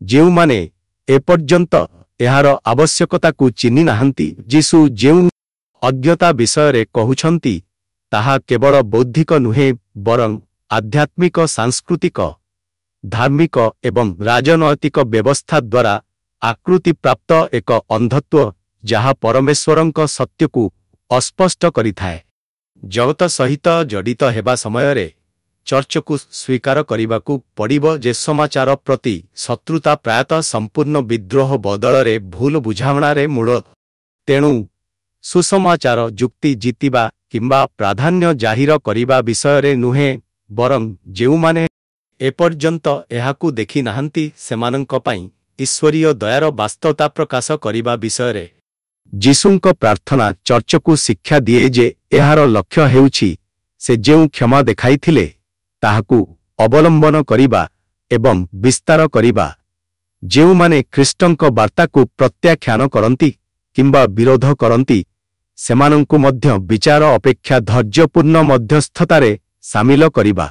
ଯେଉଁମାନେ ଏପର୍ଯ୍ୟନ୍ତ ଏହାର ଆବଶ୍ୟକତାକୁ ଚିହ୍ନି ନାହାନ୍ତି। ଯୀଶୁ ଯେଉଁ ଅଜ୍ଞତା ବିଷୟରେ କହୁଛନ୍ତି ତାହା କେବଳ ବୌଦ୍ଧିକ ନୁହେଁ ବରଂ ଆଧ୍ୟାତ୍ମିକ, ସାଂସ୍କୃତିକ, ଧାର୍ମିକ ଏବଂ ରାଜନୈତିକ ବ୍ୟବସ୍ଥା ଦ୍ୱାରା ଆକୃତିପ୍ରାପ୍ତ ଏକ ଅନ୍ଧତ୍ୱ ଯାହା ପରମେଶ୍ୱରଙ୍କ ସତ୍ୟକୁ ଅସ୍ପଷ୍ଟ କରିଥାଏ। ଜଗତ ସହିତ ଜଡ଼ିତ ହେବା ସମୟରେ ଚର୍ଚ୍ଚକୁ ସ୍ୱୀକାର କରିବାକୁ ପଡ଼ିବ ଯେ ସମାଚାର ପ୍ରତି ଶତ୍ରୁତା ପ୍ରାୟତଃ ସମ୍ପୂର୍ଣ୍ଣ ବିଦ୍ରୋହ ବଦଳରେ ଭୁଲ ବୁଝାମଣାରେ ମୂଳ। ତେଣୁ ସୁସମାଚାର ଯୁକ୍ତି ଜିତିବା କିମ୍ବା ପ୍ରାଧାନ୍ୟ ଜାହିର କରିବା ବିଷୟରେ ନୁହେଁ ବରଂ ଯେଉଁମାନେ ଏପର୍ଯ୍ୟନ୍ତ ଏହାକୁ ଦେଖି ନାହାନ୍ତି ସେମାନଙ୍କ ପାଇଁ ଈଶ୍ୱରୀୟ ଦୟାର ବାସ୍ତବତା ପ୍ରକାଶ କରିବା ବିଷୟରେ। ଯୀଶୁଙ୍କ ପ୍ରାର୍ଥନା ଚର୍ଚ୍ଚକୁ ଶିକ୍ଷା ଦିଏ ଯେ ଏହାର ଲକ୍ଷ୍ୟ ହେଉଛି ସେ ଯେଉଁ କ୍ଷମା ଦେଖାଇଥିଲେ ତାହାକୁ ଅବଲମ୍ବନ କରିବା ଏବଂ ବିସ୍ତାର କରିବା। ଯେଉଁମାନେ ଖ୍ରୀଷ୍ଟଙ୍କ ବାର୍ତ୍ତାକୁ ପ୍ରତ୍ୟାଖ୍ୟାନ କରନ୍ତି କିମ୍ବା ବିରୋଧ କରନ୍ତି ସେମାନଙ୍କୁ ମଧ୍ୟ ବିଚାର ଅପେକ୍ଷା ଧୈର୍ଯ୍ୟପୂର୍ଣ୍ଣ ମଧ୍ୟସ୍ଥତାରେ ସାମିଲ କରିବା।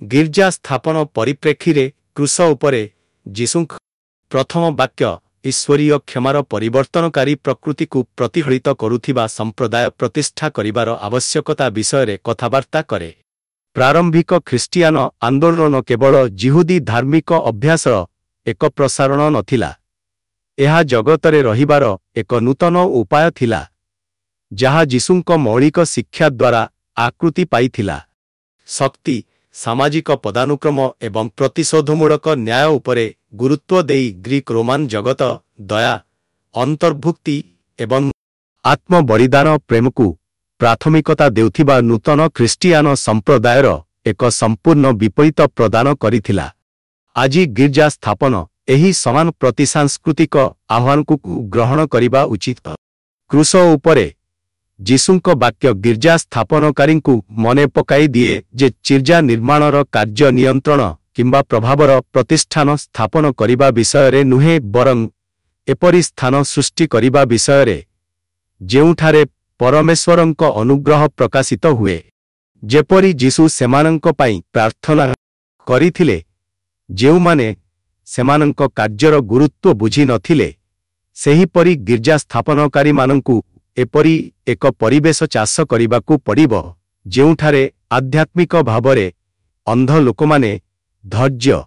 ଗିର୍ଜା ସ୍ଥାପନ ପରିପ୍ରେକ୍ଷୀରେ କ୍ରୁସ ଉପରେ ଯୀଶୁଙ୍କ ପ୍ରଥମ ବାକ୍ୟ ଈଶ୍ୱରୀୟ କ୍ଷମାର ପରିବର୍ତ୍ତନକାରୀ ପ୍ରକୃତିକୁ ପ୍ରତିଫଳିତ କରୁଥିବା ସମ୍ପ୍ରଦାୟ ପ୍ରତିଷ୍ଠା କରିବାର ଆବଶ୍ୟକତା ବିଷୟରେ କଥାବାର୍ତ୍ତା କରେ। ପ୍ରାରମ୍ଭିକ ଖ୍ରୀଷ୍ଟିଆନ ଆନ୍ଦୋଳନ କେବଳ ଜିହୁଦୀ ଧାର୍ମିକ ଅଭ୍ୟାସର ଏକ ପ୍ରସାରଣ ନଥିଲା, ଏହା ଜଗତରେ ରହିବାର ଏକ ନୂତନ ଉପାୟ ଥିଲା ଯାହା ଯୀଶୁଙ୍କ ମୌଳିକ ଶିକ୍ଷା ଦ୍ୱାରା ଆକୃତି ପାଇଥିଲା। ଶକ୍ତି, ସାମାଜିକ ପଦାନୁକ୍ରମ ଏବଂ ପ୍ରତିଶୋଧମୂଳକ ନ୍ୟାୟ ଉପରେ ଗୁରୁତ୍ୱ ଦେଇ ଗ୍ରୀକ୍ ରୋମାନ ଜଗତ ଦୟା, ଅନ୍ତର୍ଭୁକ୍ତି ଏବଂ ଆତ୍ମବଳିଦାନ ପ୍ରେମକୁ ପ୍ରାଥମିକତା ଦେଉଥିବା ନୂତନ ଖ୍ରୀଷ୍ଟିଆନ ସମ୍ପ୍ରଦାୟର ଏକ ସମ୍ପୂର୍ଣ୍ଣ ବିପରୀତ ପ୍ରଦାନ କରିଥିଲା। ଆଜି ଗିର୍ଜା ସ୍ଥାପନ ଏହି ସମାନ ପ୍ରତିସାଂସ୍କୃତିକ ଆହ୍ୱାନକୁ ଗ୍ରହଣ କରିବା ଉଚିତ। କ୍ରୁସ ଉପରେ ଯୀଶୁଙ୍କ ବାକ୍ୟ ଗିର୍ଜା ସ୍ଥାପନକାରୀଙ୍କୁ ମନେ ପକାଇ ଦିଏ ଯେ ଚିର୍ଜା ନିର୍ମାଣର କାର୍ଯ୍ୟ ନିୟନ୍ତ୍ରଣ କିମ୍ବା ପ୍ରଭାବର ପ୍ରତିଷ୍ଠାନ ସ୍ଥାପନ କରିବା ବିଷୟରେ ନୁହେଁ ବରଂ ଏପରି ସ୍ଥାନ ସୃଷ୍ଟି କରିବା ବିଷୟରେ ଯେଉଁଠାରେ ପରମେଶ୍ୱରଙ୍କ ଅନୁଗ୍ରହ ପ୍ରକାଶିତ ହୁଏ। ଯେପରି ଯୀଶୁ ସେମାନଙ୍କ ପାଇଁ ପ୍ରାର୍ଥନା କରିଥିଲେ ଯେଉଁମାନେ ସେମାନଙ୍କ କାର୍ଯ୍ୟର ଗୁରୁତ୍ୱ ବୁଝି ନଥିଲେ, ସେହିପରି ଗିର୍ଜା ସ୍ଥାପନକାରୀମାନଙ୍କୁ ଏପରି ଏକ ପରିବେଶ ଚାଷ କରିବାକୁ ପଡ଼ିବ ଯେଉଁଠାରେ ଆଧ୍ୟାତ୍ମିକ ଭାବରେ ଅନ୍ଧ ଲୋକମାନେ ଧୈର୍ଯ୍ୟ,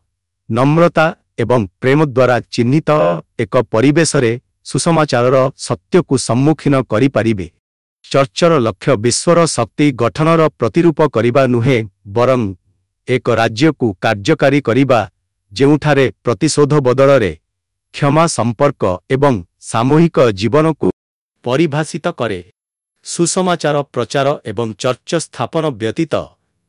ନମ୍ରତା ଏବଂ ପ୍ରେମ ଦ୍ୱାରା ଚିହ୍ନିତ ଏକ ପରିବେଶରେ ସୁସମାଚାରର ସତ୍ୟକୁ ସମ୍ମୁଖୀନ କରିପାରିବେ। ଚର୍ଚ୍ଚର ଲକ୍ଷ୍ୟ ବିଶ୍ୱର ଶକ୍ତି ଗଠନର ପ୍ରତିରୂପ କରିବା ନୁହେଁ, ବରଂ ଏକ ରାଜ୍ୟକୁ କାର୍ଯ୍ୟକାରୀ କରିବା ଯେଉଁଠାରେ ପ୍ରତିଶୋଧ ବଦଳରେ କ୍ଷମା, ସମ୍ପର୍କ ଏବଂ ସାମୂହିକ ଜୀବନକୁ ପରିଭାଷିତ କରେ। ସୁସମାଚାର ପ୍ରଚାର ଏବଂ ଚର୍ଚ୍ଚ ସ୍ଥାପନ ବ୍ୟତୀତ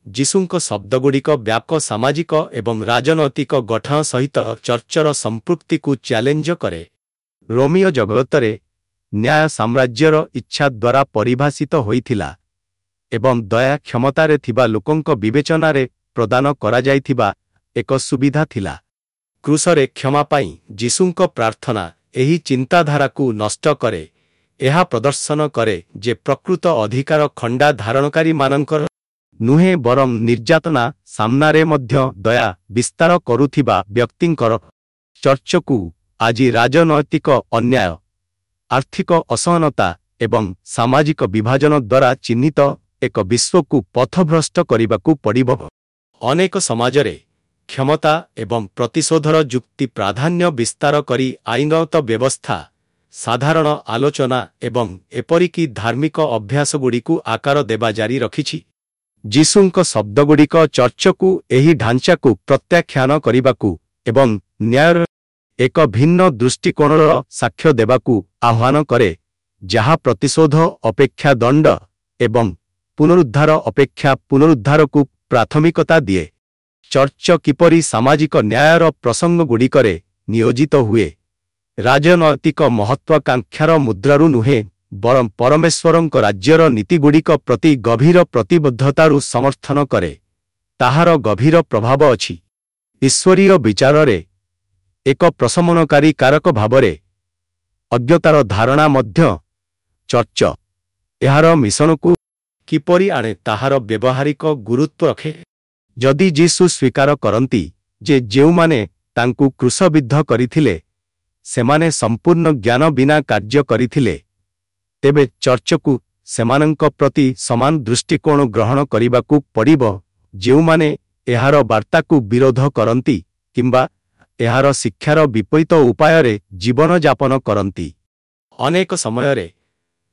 ଯୀଶୁଙ୍କ ଶବ୍ଦଗୁଡ଼ିକ ବ୍ୟାପକ ସାମାଜିକ ଏବଂ ରାଜନୈତିକ ଗଠନ ସହିତ ଚର୍ଚ୍ଚର ସମ୍ପୃକ୍ତିକୁ ଚ୍ୟାଲେଞ୍ଜ କରେ। ରୋମୀୟ ଜଗତରେ ନ୍ୟାୟ ସାମ୍ରାଜ୍ୟର ଇଚ୍ଛା ଦ୍ୱାରା ପରିଭାଷିତ ହୋଇଥିଲା ଏବଂ ଦୟା କ୍ଷମତାରେ ଥିବା ଲୋକଙ୍କ ବିବେଚନାରେ ପ୍ରଦାନ କରାଯାଇଥିବା ଏକ ସୁବିଧା ଥିଲା। କ୍ରୁସରେ କ୍ଷମା ପାଇଁ ଯୀଶୁଙ୍କ ପ୍ରାର୍ଥନା ଏହି ଚିନ୍ତାଧାରାକୁ ନଷ୍ଟ କରେ। ଏହା ପ୍ରଦର୍ଶନ କରେ ଯେ ପ୍ରକୃତ ଅଧିକାର ଖଣ୍ଡା ଧାରଣକାରୀମାନଙ୍କର ନୁହେଁ, ବରଂ ନିର୍ଯାତନା ସାମ୍ନାରେ ମଧ୍ୟ ଦୟା ବିସ୍ତାର କରୁଥିବା ବ୍ୟକ୍ତିଙ୍କର। ଚର୍ଚ୍ଚକୁ ଆଜି ରାଜନୈତିକ ଅନ୍ୟାୟ, ଆର୍ଥିକ ଅସହନତା ଏବଂ ସାମାଜିକ ବିଭାଜନ ଦ୍ୱାରା ଚିହ୍ନିତ ଏକ ବିଶ୍ୱକୁ ପଥଭ୍ରଷ୍ଟ କରିବାକୁ ପଡ଼ିବ। ଅନେକ ସମାଜରେ କ୍ଷମତା ଏବଂ ପ୍ରତିଶୋଧର ଯୁକ୍ତି ପ୍ରାଧାନ୍ୟ ବିସ୍ତାର କରି ଆଇନଗତ ବ୍ୟବସ୍ଥା, ସାଧାରଣ ଆଲୋଚନା ଏବଂ ଏପରିକି ଧାର୍ମିକ ଅଭ୍ୟାସଗୁଡ଼ିକୁ ଆକାର ଦେବା ଜାରି ରଖିଛି। ଯୀଶୁଙ୍କ ଶବ୍ଦଗୁଡ଼ିକ ଚର୍ଚ୍ଚକୁ ଏହି ଢାଞ୍ଚାକୁ ପ୍ରତ୍ୟାଖ୍ୟାନ କରିବାକୁ ଏବଂ ନ୍ୟାୟର ଏକ ଭିନ୍ନ ଦୃଷ୍ଟିକୋଣର ସାକ୍ଷ୍ୟ ଦେବାକୁ ଆହ୍ୱାନ କରେ, ଯାହା ପ୍ରତିଶୋଧ ଅପେକ୍ଷା ଦଣ୍ଡ ଏବଂ ପୁନରୁଦ୍ଧାର ଅପେକ୍ଷା ପୁନରୁଦ୍ଧାରକୁ ପ୍ରାଥମିକତା ଦିଏ। ଚର୍ଚ୍ଚ କିପରି ସାମାଜିକ ନ୍ୟାୟର ପ୍ରସଙ୍ଗଗୁଡ଼ିକରେ ନିୟୋଜିତ ହୁଏ, ରାଜନୈତିକ ମହତ୍ୱାକାଂକ୍ଷାର ମୁଦ୍ରାରୁ ନୁହେଁ, ବରଂ ପରମେଶ୍ୱରଙ୍କ ରାଜ୍ୟର ନୀତିଗୁଡ଼ିକ ପ୍ରତି ଗଭୀର ପ୍ରତିବଦ୍ଧତାରୁ ସମର୍ଥନ କରେ, ତାହାର ଗଭୀର ପ୍ରଭାବ ଅଛି। ଈଶ୍ୱରୀୟ ବିଚାରରେ ଏକ ପ୍ରଶମନକାରୀ କାରକ ଭାବରେ ଅଜ୍ଞତାର ଧାରଣା ମଧ୍ୟ ଚର୍ଚ୍ଚ ଏହାର ମିଶନକୁ କିପରି ଆଣେ ତାହାର ବ୍ୟବହାରିକ ଗୁରୁତ୍ୱ ରଖେ। ଯଦି ଯୀଶୁ ସ୍ୱୀକାର କରନ୍ତି ଯେ ଯେଉଁମାନେ ତାଙ୍କୁ କ୍ରୁଶବିଦ୍ଧ କରିଥିଲେ ସେମାନେ ସମ୍ପୂର୍ଣ୍ଣ ଜ୍ଞାନ ବିନା କାର୍ଯ୍ୟ କରିଥିଲେ, ତେବେ ଚର୍ଚ୍ଚକୁ ସେମାନଙ୍କ ପ୍ରତି ସମାନ ଦୃଷ୍ଟିକୋଣ ଗ୍ରହଣ କରିବାକୁ ପଡ଼ିବ ଯେଉଁମାନେ ଏହାର ବାର୍ତ୍ତାକୁ ବିରୋଧ କରନ୍ତି କିମ୍ବା ଏହାର ଶିକ୍ଷାର ବିପରୀତ ଉପାୟରେ ଜୀବନଯାପନ କରନ୍ତି। ଅନେକ ସମୟରେ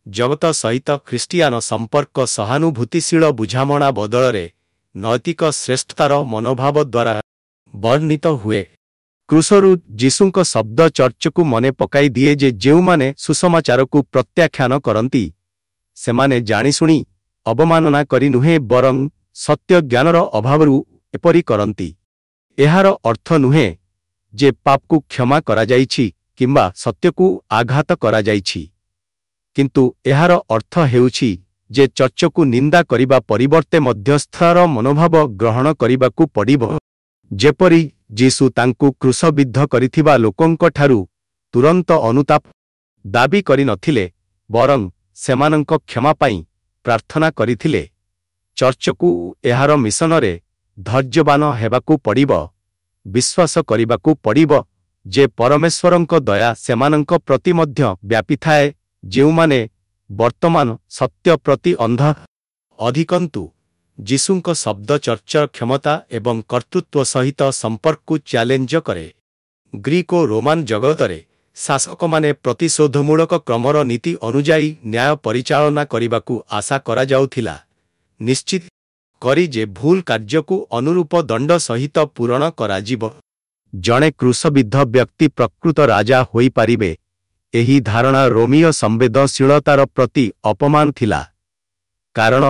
ଜଗତ ସହିତ ଖ୍ରୀଷ୍ଟିଆନ ସମ୍ପର୍କ ସହାନୁଭୂତିଶୀଳ ବୁଝାମଣା ବଦଳରେ ନୈତିକ ଶ୍ରେଷ୍ଠତାର ମନୋଭାବ ଦ୍ୱାରା ବର୍ଣ୍ଣିତ ହୁଏ। କ୍ରୁସରୁ ଯୀଶୁଙ୍କ ଶବ୍ଦ ଚର୍ଚ୍ଚକୁ ମନେ ପକାଇ ଦିଏ ଯେ ଯେଉଁମାନେ ସୁସମାଚାରକୁ ପ୍ରତ୍ୟାଖ୍ୟାନ କରନ୍ତି ସେମାନେ ଜାଣିଶୁଣି ଅବମାନନା କରି ନୁହେଁ, ବରଂ ସତ୍ୟ ଜ୍ଞାନର ଅଭାବରୁ ଏପରି କରନ୍ତି। ଏହାର ଅର୍ଥ ନୁହେଁ ଯେ ପାପକୁ କ୍ଷମା କରାଯାଇଛି କିମ୍ବା ସତ୍ୟକୁ ଆଘାତ କରାଯାଇଛି, କିନ୍ତୁ ଏହାର ଅର୍ଥ ହେଉଛି ଯେ ଚର୍ଚ୍ଚକୁ ନିନ୍ଦା କରିବା ପରିବର୍ତ୍ତେ ମଧ୍ୟସ୍ଥର ମନୋଭାବ ଗ୍ରହଣ କରିବାକୁ ପଡ଼ିବ। ଯେପରି ଯୀଶୁ ତାଙ୍କୁ କ୍ରୁଶବିଦ୍ଧ କରିଥିବା ଲୋକଙ୍କଠାରୁ ତୁରନ୍ତ ଅନୁତାପ ଦାବି କରିନଥିଲେ, ବରଂ ସେମାନଙ୍କ କ୍ଷମା ପାଇଁ ପ୍ରାର୍ଥନା କରିଥିଲେ। ଚର୍ଚ୍ଚକୁ ଏହାର ମିଶନରେ ଧୈର୍ଯ୍ୟବାନ ହେବାକୁ ପଡ଼ିବ, ବିଶ୍ୱାସ କରିବାକୁ ପଡ଼ିବ ଯେ ପରମେଶ୍ୱରଙ୍କ ଦୟା ସେମାନଙ୍କ ପ୍ରତି ମଧ୍ୟ ବ୍ୟାପିଥାଏ ଯେଉଁମାନେ ବର୍ତ୍ତମାନ ସତ୍ୟ ପ୍ରତି ଅନ୍ଧ। ଅଧିକନ୍ତୁ ଯୀଶୁଙ୍କ ଶବ୍ଦ ଚର୍ଚ୍ଚର କ୍ଷମତା ଏବଂ କର୍ତ୍ତୃତ୍ୱ ସହିତ ସମ୍ପର୍କକୁ ଚ୍ୟାଲେଞ୍ଜ କରେ। ଗ୍ରୀକ ଓ ରୋମାନ ଜଗତରେ ଶାସକମାନେ ପ୍ରତିଶୋଧମୂଳକ କ୍ରମର ନୀତି ଅନୁଯାୟୀ ନ୍ୟାୟ ପରିଚାଳନା କରିବାକୁ ଆଶା କରାଯାଉଥିଲା, ନିଶ୍ଚିତ କରି ଯେ ଭୁଲ କାର୍ଯ୍ୟକୁ ଅନୁରୂପ ଦଣ୍ଡ ସହିତ ପୂରଣ କରାଯିବ। ଜଣେ କ୍ରୁଶବିଦ୍ଧ ବ୍ୟକ୍ତି ପ୍ରକୃତ ରାଜା ହୋଇପାରିବେ, ଏହି ଧାରଣା ରୋମୀୟ ସମ୍ବେଦନଶୀଳତାର ପ୍ରତି ଅପମାନ ଥିଲା, କାରଣ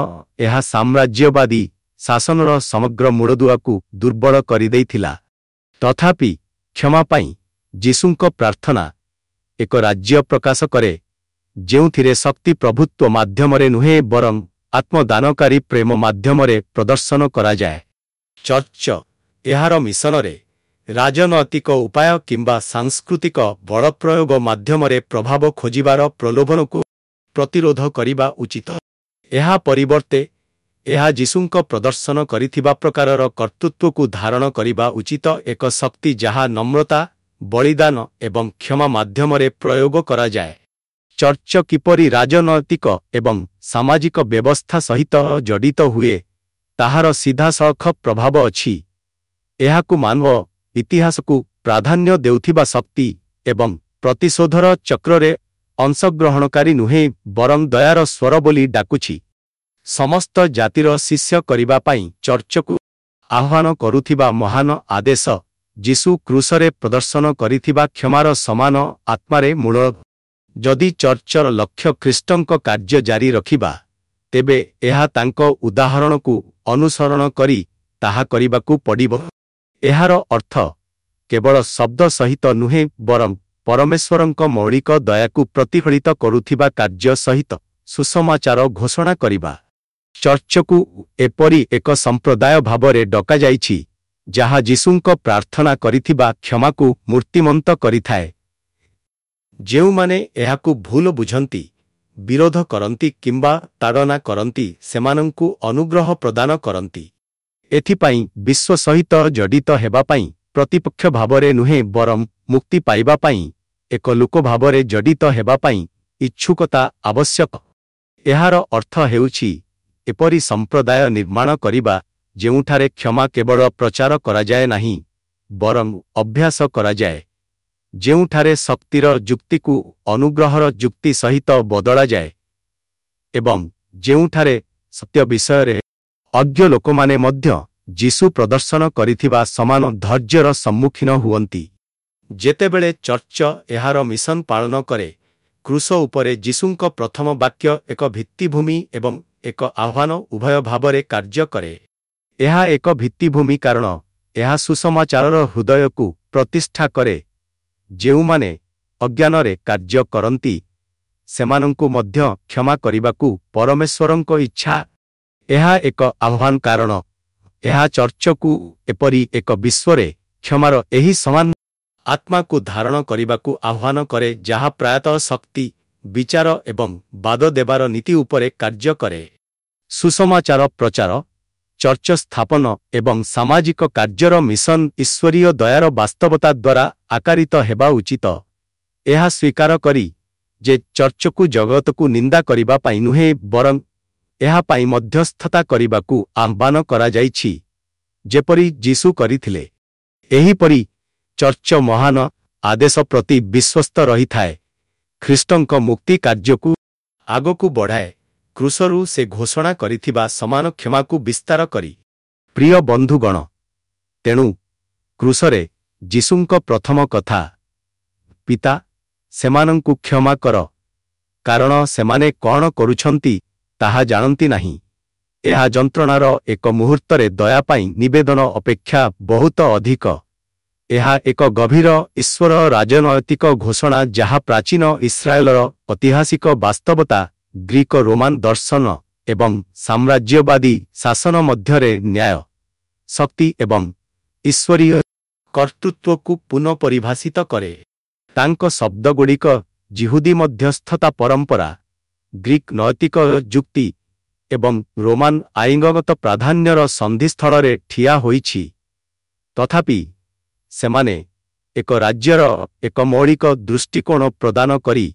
ଏହା ସାମ୍ରାଜ୍ୟବାଦୀ ଶାସନର ସମଗ୍ର ମୂଳଦୁଆକୁ ଦୁର୍ବଳ କରିଦେଇଥିଲା। ତଥାପି କ୍ଷମା ପାଇଁ ଯୀଶୁଙ୍କ ପ୍ରାର୍ଥନା ଏକ ରାଜ୍ୟ ପ୍ରକାଶ କରେ ଯେଉଁଥିରେ ଶକ୍ତି ପ୍ରଭୁତ୍ୱ ମାଧ୍ୟମରେ ନୁହେଁ, ବରଂ ଆତ୍ମଦାନକାରୀ ପ୍ରେମ ମାଧ୍ୟମରେ ପ୍ରଦର୍ଶନ କରାଯାଏ। ଚର୍ଚ୍ଚ ଏହାର ମିଶନରେ ରାଜନୈତିକ ଉପାୟ କିମ୍ବା ସାଂସ୍କୃତିକ ବଳପ୍ରୟୋଗ ମାଧ୍ୟମରେ ପ୍ରଭାବ ଖୋଜିବାର ପ୍ରଲୋଭନକୁ ପ୍ରତିରୋଧ କରିବା ଉଚିତ। ଏହା ପରିବର୍ତ୍ତେ ଏହା ଯୀଶୁଙ୍କ ପ୍ରଦର୍ଶନ କରିଥିବା ପ୍ରକାରର କର୍ତ୍ତୃତ୍ୱକୁ ଧାରଣ କରିବା ଉଚିତ, ଏକ ଶକ୍ତି ଯାହା ନମ୍ରତା, ବଳିଦାନ ଏବଂ କ୍ଷମା ମାଧ୍ୟମରେ ପ୍ରୟୋଗ କରାଯାଏ। ଚର୍ଚ୍ଚ କିପରି ରାଜନୈତିକ ଏବଂ ସାମାଜିକ ବ୍ୟବସ୍ଥା ସହିତ ଜଡ଼ିତ ହୁଏ ତାହାର ସିଧାସଳଖ ପ୍ରଭାବ ଅଛି। ଏହାକୁ ମାନବ ଇତିହାସକୁ ପ୍ରାଧାନ୍ୟ ଦେଉଥିବା ଶକ୍ତି ଏବଂ ପ୍ରତିଶୋଧର ଚକ୍ରରେ अंशग्रहणकारी नुहे बरं दयार स्वर बोली डाकुछि। समस्त जातिर शिष्य करिबा पई चर्चकु आह्वान करुथिबा महान आदेश जीशु क्रूसरे प्रदर्शन करिथिबा क्षमार समान आत्मारे मूल। जदि चर्चर लक्ष्य ख्रीष्टଙ୍କ कार्य जारी रखिबा तेबे एहा तांको उदाहरणकु अनुसरण करी ताहा करिबाकु पड़िबो। एहार अर्थ केवल शब्द सहित नुहे बरं परमेश्वरଙ୍କ मौलिक दयाकु प्रतिफलित करुथिबा कार्य सहित सुसमाचार घोषणा करिबा। चर्चकु एपरि एक संप्रदाय भावरे डका जाइछि जहा जीशुଙ୍କ प्रार्थना करिथिबा क्षमाकु मूर्तिमंत करिथाए। जेउमाने एहाकु भूल बुझंती, विरोध करंती किंबा ताड़ना करंती सेमानंकु अनुग्रह प्रदान करंती। एथिपाई विश्व सहित जडित हेबा पाई प्रतिपक्ष भावरे नुहे बरं मुक्ति पाइबा पाई एक लोक भावरे जडित हेबा पाई इच्छुकता आवश्यक। एहार अर्थ हेउछि एपरि संप्रदाय निर्माण करिबा जेउठारे क्षमा केवल प्रचार करा जाए नाही बरं अभ्यास करा जाए, जेउठारे शक्तिर जुक्तिकु अनुग्रहर जुक्ति सहित बदला जाए एवं जेउठारे सत्य विषय अज्ञ लोकमाने मध्य जीशु प्रदर्शन करिथिबा समान धैर्यर सम्मुखीन हुअंती। जेतेबेले चर्च एहार मिशन पालन करे क्रूस उपरे जीशुଙ୍କ प्रथम वाक्य एक भित्तिभूमि एवं एक आह्वान उभय भावरे कार्य करे। एहा एक भित्तिभूमि कारण एहा सुसमाचारर हृदयकु प्रतिष्ठा करे। जेउमाने अज्ञानरे कार्य करंती सेमानंकु मध्य क्षमा करिबाकु परमेश्वरଙ୍କ इच्छा। एहा एक आह्वान कारण एहा चर्चकु एपरि एक विश्वरे क्षमार एही समान आत्मा को धारण करिबाकु आह्वान करे जहा प्रायतः शक्ति विचार एवं वाद देवार नीति उपरे कार्य करे। सुसमाचार प्रचार चर्च स्थापन एवं सामाजिक कार्यर मिशन ईश्वरीय दयार वास्तवता द्वारा आकारित हेबा उचित। एहा स्वीकार करी जे चर्चकु जगतकु निंदा करिबा पाई नुहे बरं एहा पाई मध्यस्थता करिबाकु आह्वान करा जाइछि जेपरि जीशु करिथिले। एहीपरि चर्च महान आदेश प्रति विश्वस्त रही थाए, ख्रीष्टଙ୍କ मुक्ति कार्यकु आगकु बढ़ाए, क्रूसरु से घोषणा करिथिबा समान क्षमाकु विस्तार करी। प्रिय बंधुगण, तेणु क्रूसरे जीशुଙ୍କ प्रथम कथा पिता सेमानंकु क्षमा कर कारण सेमाने कौन करुछंती ताहा जानती नहीं। एहा जंत्रणार एक मुहूर्तरे दया पाई निवेदन अपेक्षा बहुत अधिक। एहा एक गभीर ईश्वर राजनैतिक घोषणा जहा प्राचीन इस्राएलर ऐतिहासिक वास्तवता ग्रीक रोमान दर्शन एवं साम्राज्यवादी शासन मध्यरे न्याय शक्ति एवं ईश्वरीय कर्तृत्व को पुनः परिभाषित करे। तांक शब्दगुड़िक जिहुदी मध्यस्थता परंपरा ग्रीक नैतिक जुक्ति एवं रोमान आईनगत प्राधान्यर संधिस्थल रे ठिया होईछि। तथापि सेमाने एक राज्यर एक मौलिक दृष्टिकोण प्रदान करी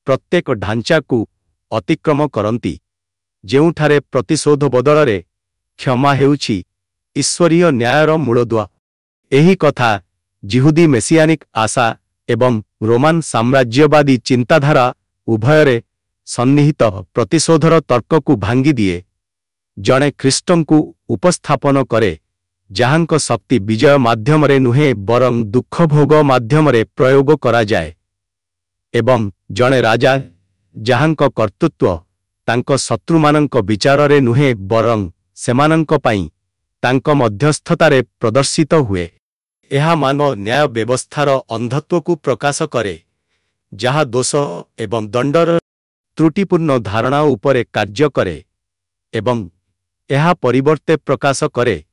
प्रत्येक ढांचा को अतिक्रम करती जेउठारे प्रतिशोध बदलरे क्षमा हेउछि ईश्वरीय न्यायर मूलदुआ। एही कथा जिहुदी मेसियानिक आशा एवं रोमान साम्राज्यवादी चिंताधारा उभयरे सन्निहित प्रतिशोधर तर्क को भांगी दिए। जड़े ख्रीष्टଙ୍କୁ उपस्थापन करे जहांक शक्ति विजय माध्यमरे नुहे बरं दुख भोग माध्यमरे प्रयोग करा जाए एवं जड़े राजा जहांक कर्तृत्व तांक शत्रुमानंक विचाररे नुहे बरं सेमानंक पाई तांक मध्यस्थतारे प्रदर्शित हुए। एहा मानव न्याय व्यवस्थार अंधत्व को प्रकाश करे जहा दोष एवं दंडर त्रुटिपूर्ण धारणा उपरे कार्य करे एवं एहा परिवर्ते प्रकाश करे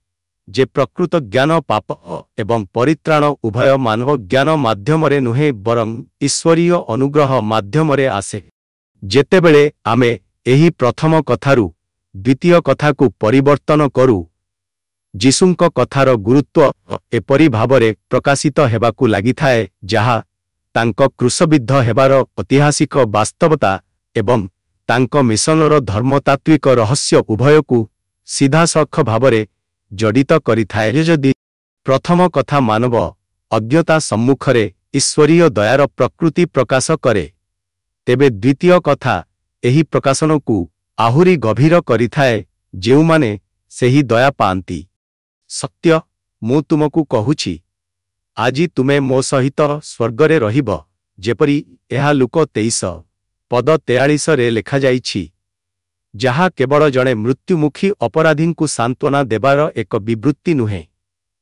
जे प्रकृत ज्ञान पाप एवं परित्राण उभय मानव ज्ञान माध्यमरे नुहे बरं ईश्वरीय अनुग्रह माध्यमरे आसे। जेतेबेले आमे एही प्रथम कथारु द्वितीय कथा को परिवर्तन करू जीशुଙ୍କ कथार गुरुत्व एपरि भावरे प्रकाशित हेबाकु लागिथाए जहा तांक क्रूसबिद्ध हेबार ऐतिहासिक वास्तवता एवं तांक मिशनर धर्मतात्विक रहस्य उभयकु सीधासख भावरे जडित करिथाए। जदि प्रथम कथा मानव अज्ञता सम्मुखरे ईश्वरीय दयार प्रकृति प्रकाश करे ତେବେ ଦ୍ୱିତୀୟ କଥା, ଏହି ପ୍ରକାଶନକୁ ଆହୁରି ଗଭୀର କରିଥାଏ ଯେଉଁମାନେ ସେହି ଦୟା ପାଆନ୍ତି। ସତ୍ୟ, ମୁଁ ତୁମକୁ କହୁଛି, ଆଜି ତୁମେ ମୋ ସହିତ ସ୍ୱର୍ଗରେ ରହିବ, ଯେପରି ଏହା ଲୁକ 23:43ରେ ଲେଖାଯାଇଛି, ଯାହା କେବଳ ଜଣେ ମୃତ୍ୟୁମୁଖୀ ଅପରାଧୀଙ୍କୁ ସାନ୍ତ୍ୱନା ଦେବାର ଏକ ବିବୃତ୍ତି ନୁହେଁ,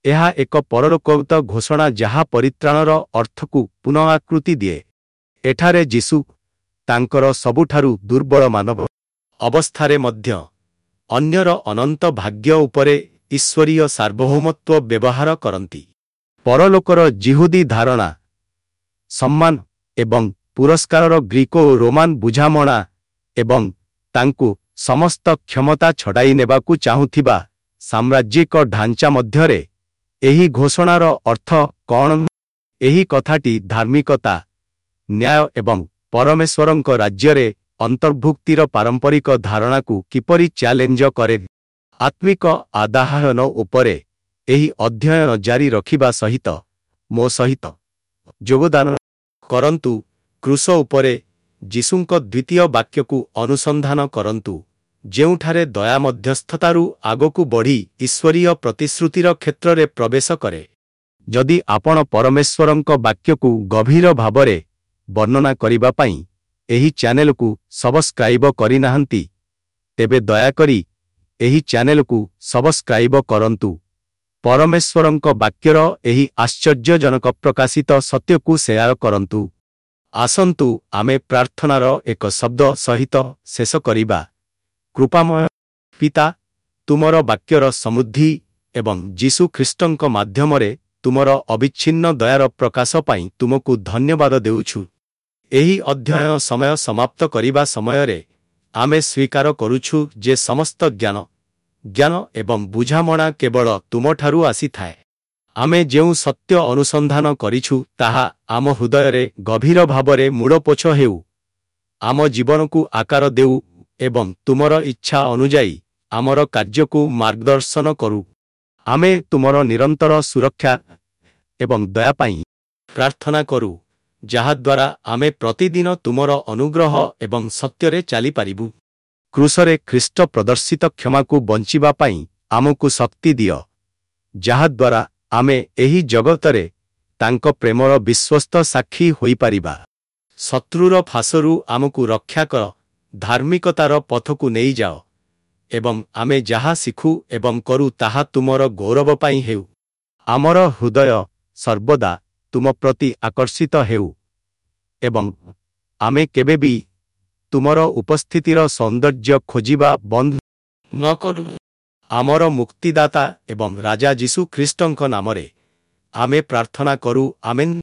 ଏହା ଏକ ପରଲୋକଗତ ଘୋଷଣା ଯାହା ପରିତ୍ରାଣର ଅର୍ଥକୁ ପୁନଃଆକୃତି ଦିଏ। ଏଠାରେ ଯୀଶୁ ତାଙ୍କର ସବୁଠାରୁ ଦୁର୍ବଳ ମାନବ ଅବସ୍ଥାରେ ମଧ୍ୟ ଅନ୍ୟର ଅନନ୍ତ ଭାଗ୍ୟ ଉପରେ ଈଶ୍ୱରୀୟ ସାର୍ବଭୌମତ୍ୱ ବ୍ୟବହାର କରନ୍ତି। ପରଲୋକର ଜିହୁଦୀ ଧାରଣା, ସମ୍ମାନ ଏବଂ ପୁରସ୍କାରର ଗ୍ରୀକ ଓ ରୋମାନ ବୁଝାମଣା ଏବଂ ତାଙ୍କୁ ସମସ୍ତ କ୍ଷମତା ଛଡ଼ାଇ ନେବାକୁ ଚାହୁଁଥିବା ସାମ୍ରାଜ୍ୟିକ ଢାଞ୍ଚା ମଧ୍ୟରେ ଏହି ଘୋଷଣାର ଅର୍ଥ କ'ଣ? ଏହି କଥାଟି ଧାର୍ମିକତା, ନ୍ୟାୟ ଏବଂ ପରମେଶ୍ୱରଙ୍କ ରାଜ୍ୟରେ ଅନ୍ତର୍ଭୁକ୍ତିର ପାରମ୍ପରିକ ଧାରଣାକୁ କିପରି ଚ୍ୟାଲେଞ୍ଜ କରେ? ଆତ୍ମିକ ଆଦାହନ ଉପରେ ଏହି ଅଧ୍ୟୟନ ଜାରି ରଖିବା ସହିତ ମୋ ସହିତ ଯୋଗଦାନ କରନ୍ତୁ। କ୍ରୁଶ ଉପରେ ଯୀଶୁଙ୍କ ଦ୍ୱିତୀୟ ବାକ୍ୟକୁ ଅନୁସନ୍ଧାନ କରନ୍ତୁ, ଯେଉଁଠାରେ ଦୟା ମଧ୍ୟସ୍ଥତାରୁ ଆଗକୁ ବଢ଼ି ଈଶ୍ୱରୀୟ ପ୍ରତିଶ୍ରୁତିର କ୍ଷେତ୍ରରେ ପ୍ରବେଶ କରେ। ଯଦି ଆପଣ ପରମେଶ୍ୱରଙ୍କ ବାକ୍ୟକୁ ଗଭୀର ଭାବରେ ବର୍ଣ୍ଣନା କରିବା ପାଇଁ ଏହି ଚ୍ୟାନେଲକୁ ସବସ୍କ୍ରାଇବ କରିନାହାନ୍ତି, ତେବେ ଦୟାକରି ଏହି ଚ୍ୟାନେଲକୁ ସବସ୍କ୍ରାଇବ କରନ୍ତୁ। ପରମେଶ୍ୱରଙ୍କ ବାକ୍ୟର ଏହି ଆଶ୍ଚର୍ଯ୍ୟଜନକ ପ୍ରକାଶିତ ସତ୍ୟକୁ ସେୟାର କରନ୍ତୁ। ଆସନ୍ତୁ ଆମେ ପ୍ରାର୍ଥନାର ଏକ ଶବ୍ଦ ସହିତ ଶେଷ କରିବା। କୃପାମୟ ପିତା, ତୁମର ବାକ୍ୟର ସମୃଦ୍ଧି ଏବଂ ଯୀଶୁ ଖ୍ରୀଷ୍ଟଙ୍କ ମାଧ୍ୟମରେ ତୁମର ଅବିଚ୍ଛିନ୍ନ ଦୟାର ପ୍ରକାଶ ପାଇଁ ତୁମକୁ ଧନ୍ୟବାଦ ଦେଉଛୁ। ଏହି ଅଧ୍ୟୟନ ସମୟ ସମାପ୍ତ କରିବା ସମୟରେ ଆମେ ସ୍ୱୀକାର କରୁଛୁ ଯେ ସମସ୍ତ ଜ୍ଞାନ ଏବଂ ବୁଝାମଣା କେବଳ ତୁମଠାରୁ ଆସିଥାଏ। ଆମେ ଯେଉଁ ସତ୍ୟ ଅନୁସନ୍ଧାନ କରିଛୁ ତାହା ଆମ ହୃଦୟରେ ଗଭୀର ଭାବରେ ମୂଳପୋଛ ହେଉ, ଆମ ଜୀବନକୁ ଆକାର ଦେଉ ଏବଂ ତୁମର ଇଚ୍ଛା ଅନୁଯାୟୀ ଆମର କାର୍ଯ୍ୟକୁ ମାର୍ଗଦର୍ଶନ କରୁ। ଆମେ ତୁମର ନିରନ୍ତର ସୁରକ୍ଷା ଏବଂ ଦୟା ପାଇଁ ପ୍ରାର୍ଥନା କରୁ, ଯାହାଦ୍ୱାରା ଆମେ ପ୍ରତିଦିନ ତୁମର ଅନୁଗ୍ରହ ଏବଂ ସତ୍ୟରେ ଚାଲିପାରିବୁ। କ୍ରୁଶରେ ଖ୍ରୀଷ୍ଟ ପ୍ରଦର୍ଶିତ କ୍ଷମାକୁ ବଞ୍ଚିବା ପାଇଁ ଆମକୁ ଶକ୍ତି ଦିଅ, ଯାହାଦ୍ୱାରା ଆମେ ଏହି ଜଗତରେ ତାଙ୍କ ପ୍ରେମର ବିଶ୍ୱସ୍ତ ସାକ୍ଷୀ ହୋଇପାରିବା। ଶତ୍ରୁର ଫାଶରୁ ଆମକୁ ରକ୍ଷା କର, ଧାର୍ମିକତାର ପଥକୁ ନେଇଯାଅ ଏବଂ ଆମେ ଯାହା ଶିଖୁ ଏବଂ କରୁ ତାହା ତୁମର ଗୌରବ ପାଇଁ ହେଉ। ଆମର ହୃଦୟ ସର୍ବଦା ତୁମ ପ୍ରତି ଆକର୍ଷିତ ହେଉ ଏବଂ ଆମେ କେବେ ବି ତୁମର ଉପସ୍ଥିତିର ସୌନ୍ଦର୍ଯ୍ୟ ଖୋଜିବା ବନ୍ଦ ନ କରୁ। ଆମର ମୁକ୍ତିଦାତା ଏବଂ ରାଜା ଯୀଶୁ ଖ୍ରୀଷ୍ଟଙ୍କ ନାମରେ ଆମେ ପ୍ରାର୍ଥନା କରୁ, ଆମେନ୍।